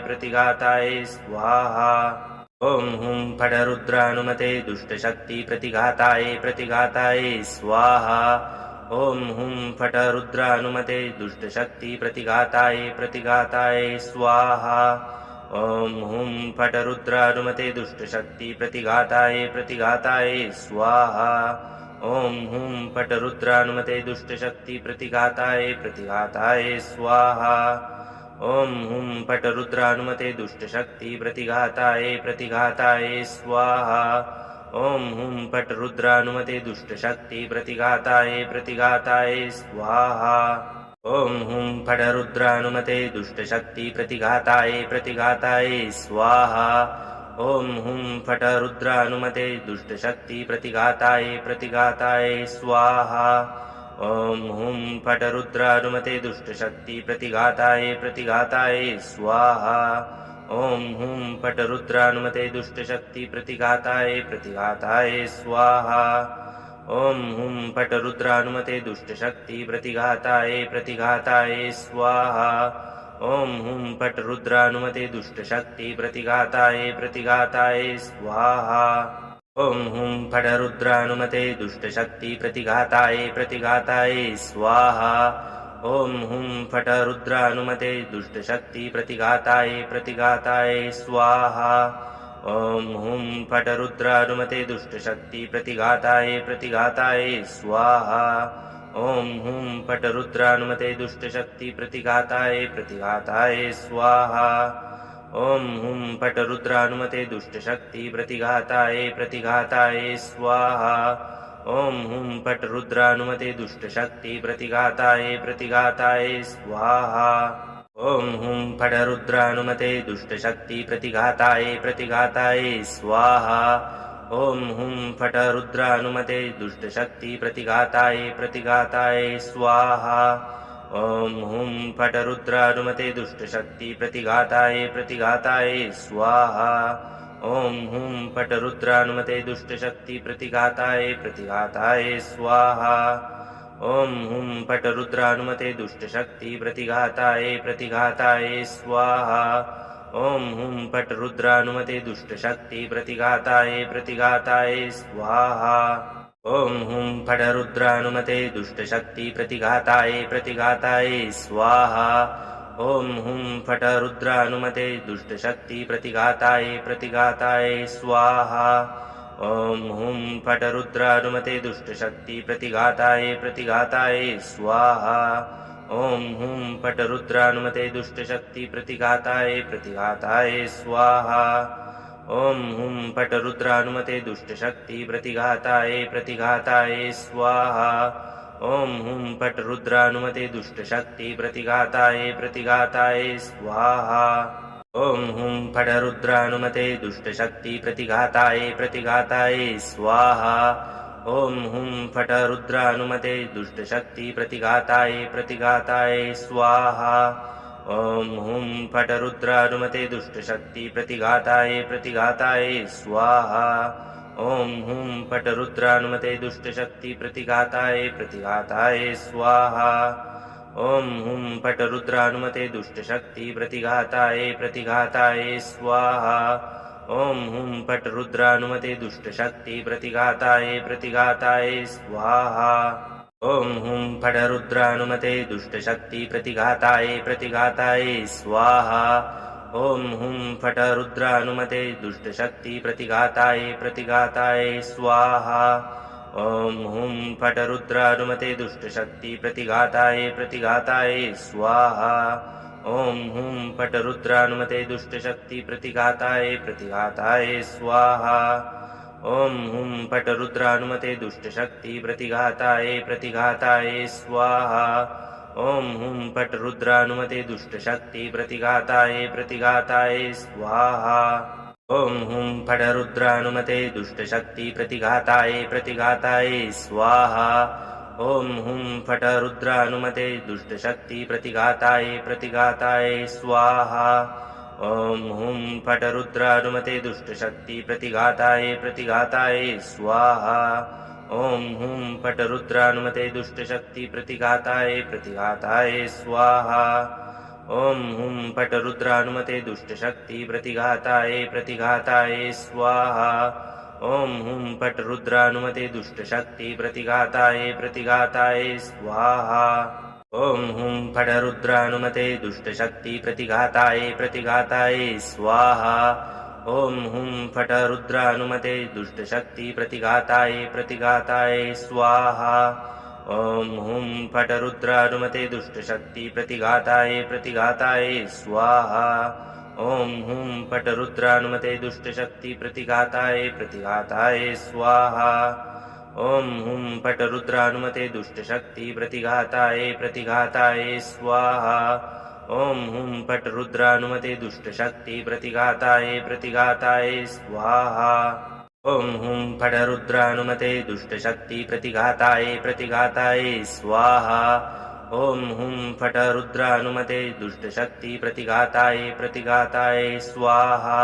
प्रतिघाताय स्वाहा ॐ हुं फट् रुद्रानुमते दुष्टशक्ति प्रतिघाताय प्रतिघाताय स्वाहा ॐ हुं फट् रुद्रानुमते दुष्टशक्ति प्रतिघाताय प्रतिघाताय स्वाहा ॐ हुं फट् रुद्रानुमते दुष्टशक्ति प्रतिघाताय प्रतिघाताय स्वाहा ॐ हुं फट् रुद्रानुमते दुष्टशक्ति प्रतिघाताय प्रतिघाताय स्वाहा ॐ हुं फट् रुद्रानुमते दुष्टशक्ति प्रतिघाताय प्रतिघाताय स्वाहा ॐ हुं फट् रुद्रानुमते दुष्टशक्ति प्रतिघाताय प्रतिघाताय स्वाहा ॐ हुं फट् रुद्रानुमते दुष्टशक्ति प्रतिघाताय प्रतिघाताय स्वाहा ॐ हुं फट् रुद्रानुमते दुष्टशक्ति प्रतिघाताय प्रतिघाताय स्वाहा ॐ हुं फट् रुद्रानुमते दुष्टशक्ति प्रतिघाताय प्रतिघाताय स्वाहा ॐ हुं फट् रुद्रानुमते दुष्टशक्ति प्रतिघाताय प्रतिघाताय स्वाहा ॐ हुं फट् रुद्रानुमते दुष्टशक्ति प्रतिघाताय प्रतिघाताय स्वाहा ॐ हुं फट् रुद्रानुमते दुष्टशक्ति प्रतिघाताय प्रतिघाताय स्वाहा ॐ हुं फट् रुद्रानुमते दुष्टशक्ति प्रतिघाताय प्रतिघाताय स्वाहा ॐ हुं फट् रुद्रानुमते दुष्टशक्ति प्रतिघाताय प्रतिघाताय स्वाहा ॐ हुं फट् रुद्रानुमते दुष्टशक्ति प्रतिघाताय प्रतिघाताय स्वाहा ॐ हुं फट् रुद्रानुमते दुष्टशक्ति प्रतिघाताय प्रतिघाताय स्वाहा ॐ हुं फट् रुद्रानुमते दुष्टशक्ति प्रतिघाताय प्रतिघाताय स्वाहा ॐ हुं फट् रुद्रानुमते दुष्टशक्ति प्रतिघाताय प्रतिघाताय स्वाहा ॐ हुं फट् रुद्रानुमते दुष्टशक्ति प्रतिघाताय प्रतिघाताय स्वाहा ॐ हुं फट रुद्रानुमते दुष्टशक्ति प्रतिघाताय स्वाहा ॐ हुं फट रुद्रानुमते दुष्टशक्ति प्रतिघाताय स्वाहा ॐ हुं फट रुद्रानुमते दुष्टशक्ति प्रतिघाताय स्वाहा ॐ हुं फट रुद्रानुमते दुष्टशक्ति प्रतिघाताय स्वाहा ॐ हुं फट रुद्रानुमते दुष्टशक्ति प्रतिघाताय स्वाहा ॐ हुं फट रुद्रानुमते दुष्टशक्ति प्रतिघाताय स्वाहा ॐ हुं फट रुद्रानुमते दुष्टशक्ति प्रतिघाताय स्वाहा ॐ हुं फट रुद्रानुमते दुष्टशक्ति प्रतिघाताय स्वाहा ॐ हुं फट रुद्रानुमते दुष्टशक्ति प्रतिघाताय स्वाहा ॐ हुं फट रुद्रानुमते दुष्टशक्ति प्रतिघाताय स्वाहा ॐ हुं फट रुद्रानुमते दुष्टशक्ति प्रतिघाताय स्वाहा ॐ हुं फट रुद्रानुमते दुष्टशक्ति प्रतिघाताय स्वाहा ॐ हुं फट रुद्रानुमते दुष्टशक्ति प्रतिघाताय स्वाहा ॐ हुं फट रुद्रानुमते दुष्टशक्ति प्रतिघाताय स्वाहा ॐ हुं फट रुद्रानुमते दुष्टशक्ति प्रतिघाताय स्वाहा ॐ हुं फट रुद्रानुमते दुष्टशक्ति प्रतिघाताय स्वाहा ॐ हुं फट रुद्रानुमते दुष्टशक्ति प्रतिघाताय स्वाहा ॐ हुं फट रुद्रानुमते दुष्टशक्ति प्रतिघाताय स्वाहा ॐ हुं फट रुद्रानुमते दुष्टशक्ति प्रतिघाताय स्वाहा ॐ हुं फट रुद्रानुमते दुष्टशक्ति प्रतिघाताय स्वाहा ॐ हुं फट रुद्रानुमते दुष्टशक्ति प्रतिघाताय स्वाहा ॐ हुं फट रुद्रानुमते दुष्टशक्ति प्रतिघाताय स्वाहा ॐ हुं फट रुद्रानुमते दुष्टशक्ति प्रतिघाताय स्वाहा ॐ हुं फट रुद्रानुमते दुष्टशक्ति प्रतिघाताय स्वाहा ॐ हुं फट रुद्रानुमते दुष्टशक्ति प्रतिघाताय स्वाहा ॐ हुं फट रुद्रानुमते दुष्टशक्ति प्रतिघाताय स्वाहा ॐ हुं फट रुद्रानुमते दुष्टशक्ति प्रतिघाताय स्वाहा ॐ हुं फट रुद्रानुमते दुष्टशक्ति प्रतिघाताय स्वाहा ॐ हुं फट रुद्रानुमते दुष्टशक्ति प्रतिघाताय स्वाहा ॐ हुं फट रुद्रानुमते दुष्टशक्ति प्रतिघाताय स्वाहा ॐ हुं फट रुद्रानुमते दुष्टशक्ति प्रतिघाताय स्वाहा ॐ हुं फट रुद्रानुमते दुष्टशक्ति प्रतिघाताय स्वाहा ॐ हुं फट रुद्रानुमते दुष्टशक्ति प्रतिघाताय स्वाहा ॐ हुं फट रुद्रानुमते दुष्टशक्ति प्रतिघाताय स्वाहा ॐ हुं फट रुद्रानुमते दुष्टशक्ति प्रतिघाताय स्वाहा ॐ हुं फट रुद्रानुमते दुष्टशक्ति प्रतिघाताय स्वाहा ॐ हुं फट रुद्रानुमते दुष्टशक्ति प्रतिघाताय स्वाहा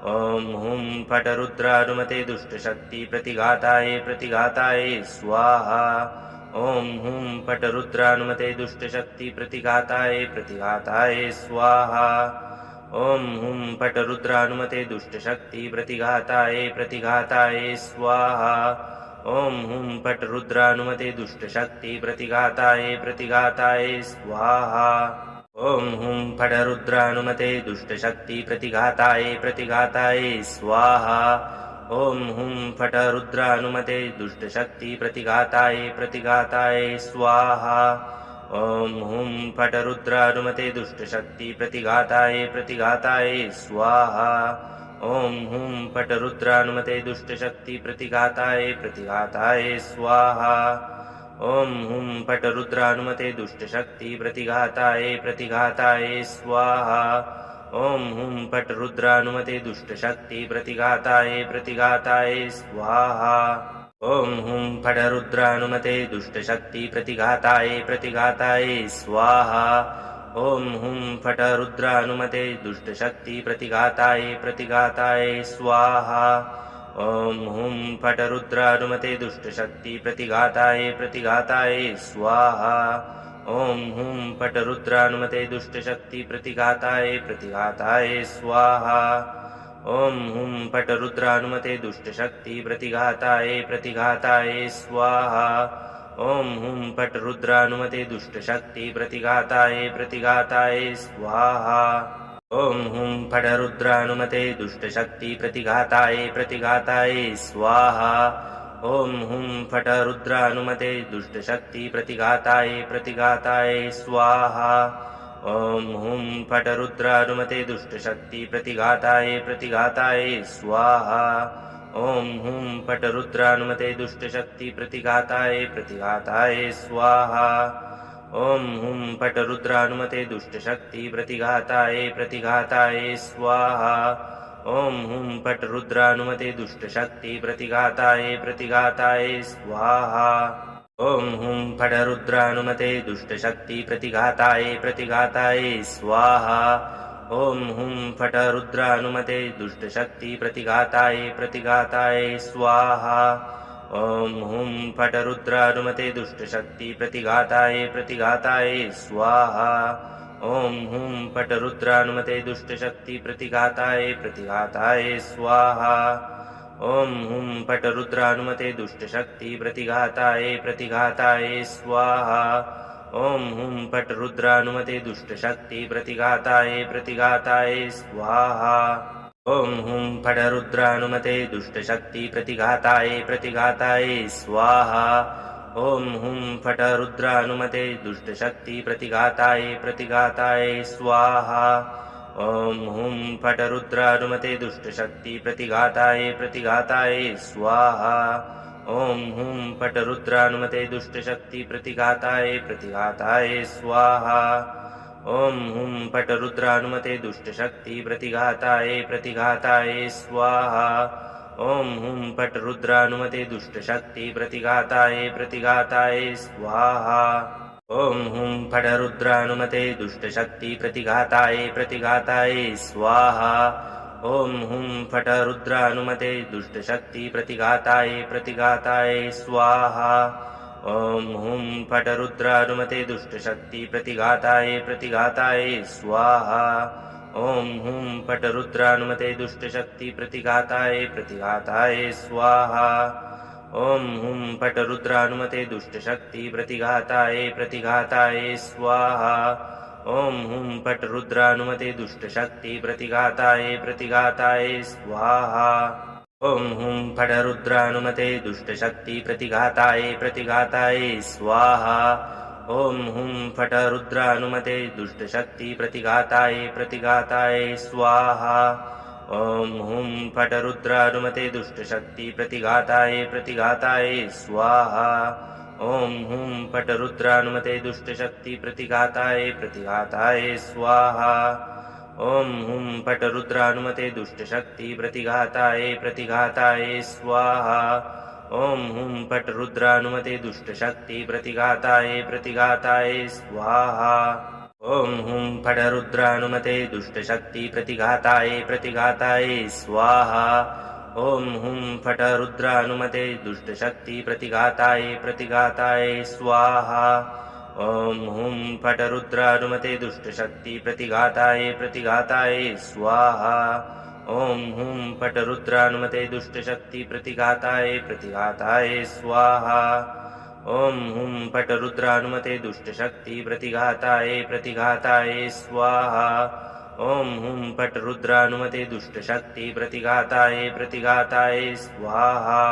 ॐ हुं फट रुद्रानुमते दुष्टशक्ति प्रतिघाताय स्वाहा ॐ हुं फट रुद्रानुमते दुष्टशक्ति प्रतिघाताय स्वाहा ॐ हुं फट रुद्रानुमते दुष्टशक्ति प्रतिघाताय स्वाहा ॐ हुं फट रुद्रानुमते दुष्टशक्ति प्रतिघाताय स्वाहा ॐ हुं फट रुद्रानुमते दुष्टशक्ति प्रतिघाताय स्वाहा ॐ हुं फट रुद्रानुमते दुष्टशक्ति प्रतिघाताय स्वाहा ॐ हुं फट रुद्रानुमते दुष्टशक्ति प्रतिघाताय स्वाहा ॐ हुं फट रुद्रानुमते दुष्टशक्ति प्रतिघाताय स्वाहा ॐ हुं फट रुद्रानुमते दुष्टशक्ति प्रतिघाताय स्वाहा ॐ हुं फट् रुद्रानुमते दुष्टशक्ति प्रतिघाताय स्वाहा ॐ हुं फट् रुद्रानुमते दुष्टशक्ति प्रतिघाताय स्वाहा ॐ हुं फट् रुद्रानुमते दुष्टशक्ति प्रतिघाताय स्वाहा ॐ हुं फट् रुद्रानुमते दुष्टशक्ति प्रतिघाताय स्वाहा ॐ हुं फट् रुद्रानुमते दुष्टशक्ति प्रतिघाताय स्वाहा ॐ हुं फट् रुद्रानुमते दुष्टशक्ति प्रतिघाताय स्वाहा ॐ हुं फट् रुद्रानुमते दुष्टशक्ति प्रतिघाताय स्वाहा ॐ हुं फट् रुद्रानुमते दुष्टशक्ति प्रतिघाताय स्वाहा ॐ हुं फट् रुद्रानुमते दुष्टशक्ति प्रतिघाताय स्वाहा ॐ हुं फट् रुद्रानुमते दुष्टशक्ति प्रतिघाताय स्वाहा ॐ हुं फट् रुद्रानुमते दुष्टशक्ति प्रतिघाताय स्वाहा ॐ हुं फट् रुद्रानुमते दुष्टशक्ति प्रतिघाताय स्वाहा ॐ हुं फट् रुद्रानुमते दुष्टशक्ति प्रतिघाताय स्वाहा ॐ हुं फट् रुद्रानुमते दुष्टशक्ति प्रतिघाताय स्वाहा ॐ हुं फट् रुद्रानुमते दुष्टशक्ति प्रतिघाताय स्वाहा ॐ हुं फट् रुद्रानुमते दुष्टशक्ति प्रतिघाताय स्वाहा ॐ हुं फट् रुद्रानुमते दुष्टशक्ति प्रतिघाताय स्वाहा ॐ हुं फट् रुद्रानुमते दुष्टशक्ति प्रतिघाताय स्वाहा ॐ हुं फट् रुद्रानुमते दुष्टशक्ति प्रतिघाताय स्वाहा ॐ हुं फट् रुद्रानुमते दुष्टशक्ति प्रतिघाताय स्वाहा ॐ हुं फट् रुद्रानुमते दुष्टशक्ति प्रतिघाताय स्वाहा ॐ हुं फट् रुद्रानुमते दुष्टशक्ति प्रतिघाताय स्वाहा ॐ हुं फट् रुद्रानुमते दुष्टशक्ति प्रतिघाताय स्वाहा ॐ हुं फट् रुद्रानुमते दुष्टशक्ति प्रतिघाताय स्वाहा ॐ हुं फट् रुद्रानुमते दुष्टशक्ति प्रतिघाताय स्वाहा ॐ हुं फट् रुद्रानुमते दुष्टशक्ति प्रतिघाताय स्वाहा ॐ हुं फट् रुद्रानुमते दुष्टशक्ति प्रतिघाताय स्वाहा ॐ हुं फट् रुद्रानुमते दुष्टशक्ति प्रतिघाताय स्वाहा ॐ हुं फट् रुद्रानुमते दुष्टशक्ति प्रतिघाताय स्वाहा ॐ हुं फट् रुद्रानुमते दुष्टशक्ति प्रतिघाताय स्वाहा ॐ हुं फट् रुद्रानुमते दुष्टशक्ति प्रतिघाताय स्वाहा ॐ हुं फट् रुद्रानुमते दुष्टशक्ति प्रतिघाताय स्वाहा ॐ हुं फट् रुद्रानुमते दुष्टशक्ति प्रतिघाताय स्वाहा ॐ हुं फट् रुद्रानुमते दुष्टशक्ति प्रतिघाताय स्वाहा ॐ हुं फट् रुद्रानुमते दुष्टशक्ति प्रतिघाताय स्वाहा ॐ हुं फट् रुद्रानुमते दुष्टशक्ति प्रतिघाताय स्वाहा ॐ हुं फट् रुद्रानुमते दुष्टशक्ति प्रतिघाताय स्वाहा ॐ हुं फट् रुद्रानुमते दुष्टशक्ति प्रतिघाताय स्वाहा ॐ हुं फट् रुद्रानुमते दुष्टशक्ति प्रतिघाताय स्वाहा ॐ हुं फट् रुद्रानुमते दुष्टशक्ति प्रतिघाताय स्वाहा ॐ हुं फट् रुद्रानुमते दुष्टशक्ति प्रतिघाताय स्वाहा ॐ हुं फट् रुद्रानुमते दुष्टशक्ति प्रतिघाताय स्वाहा ॐ हुं फट् रुद्रानुमते दुष्टशक्ति प्रतिघाताय स्वाहा।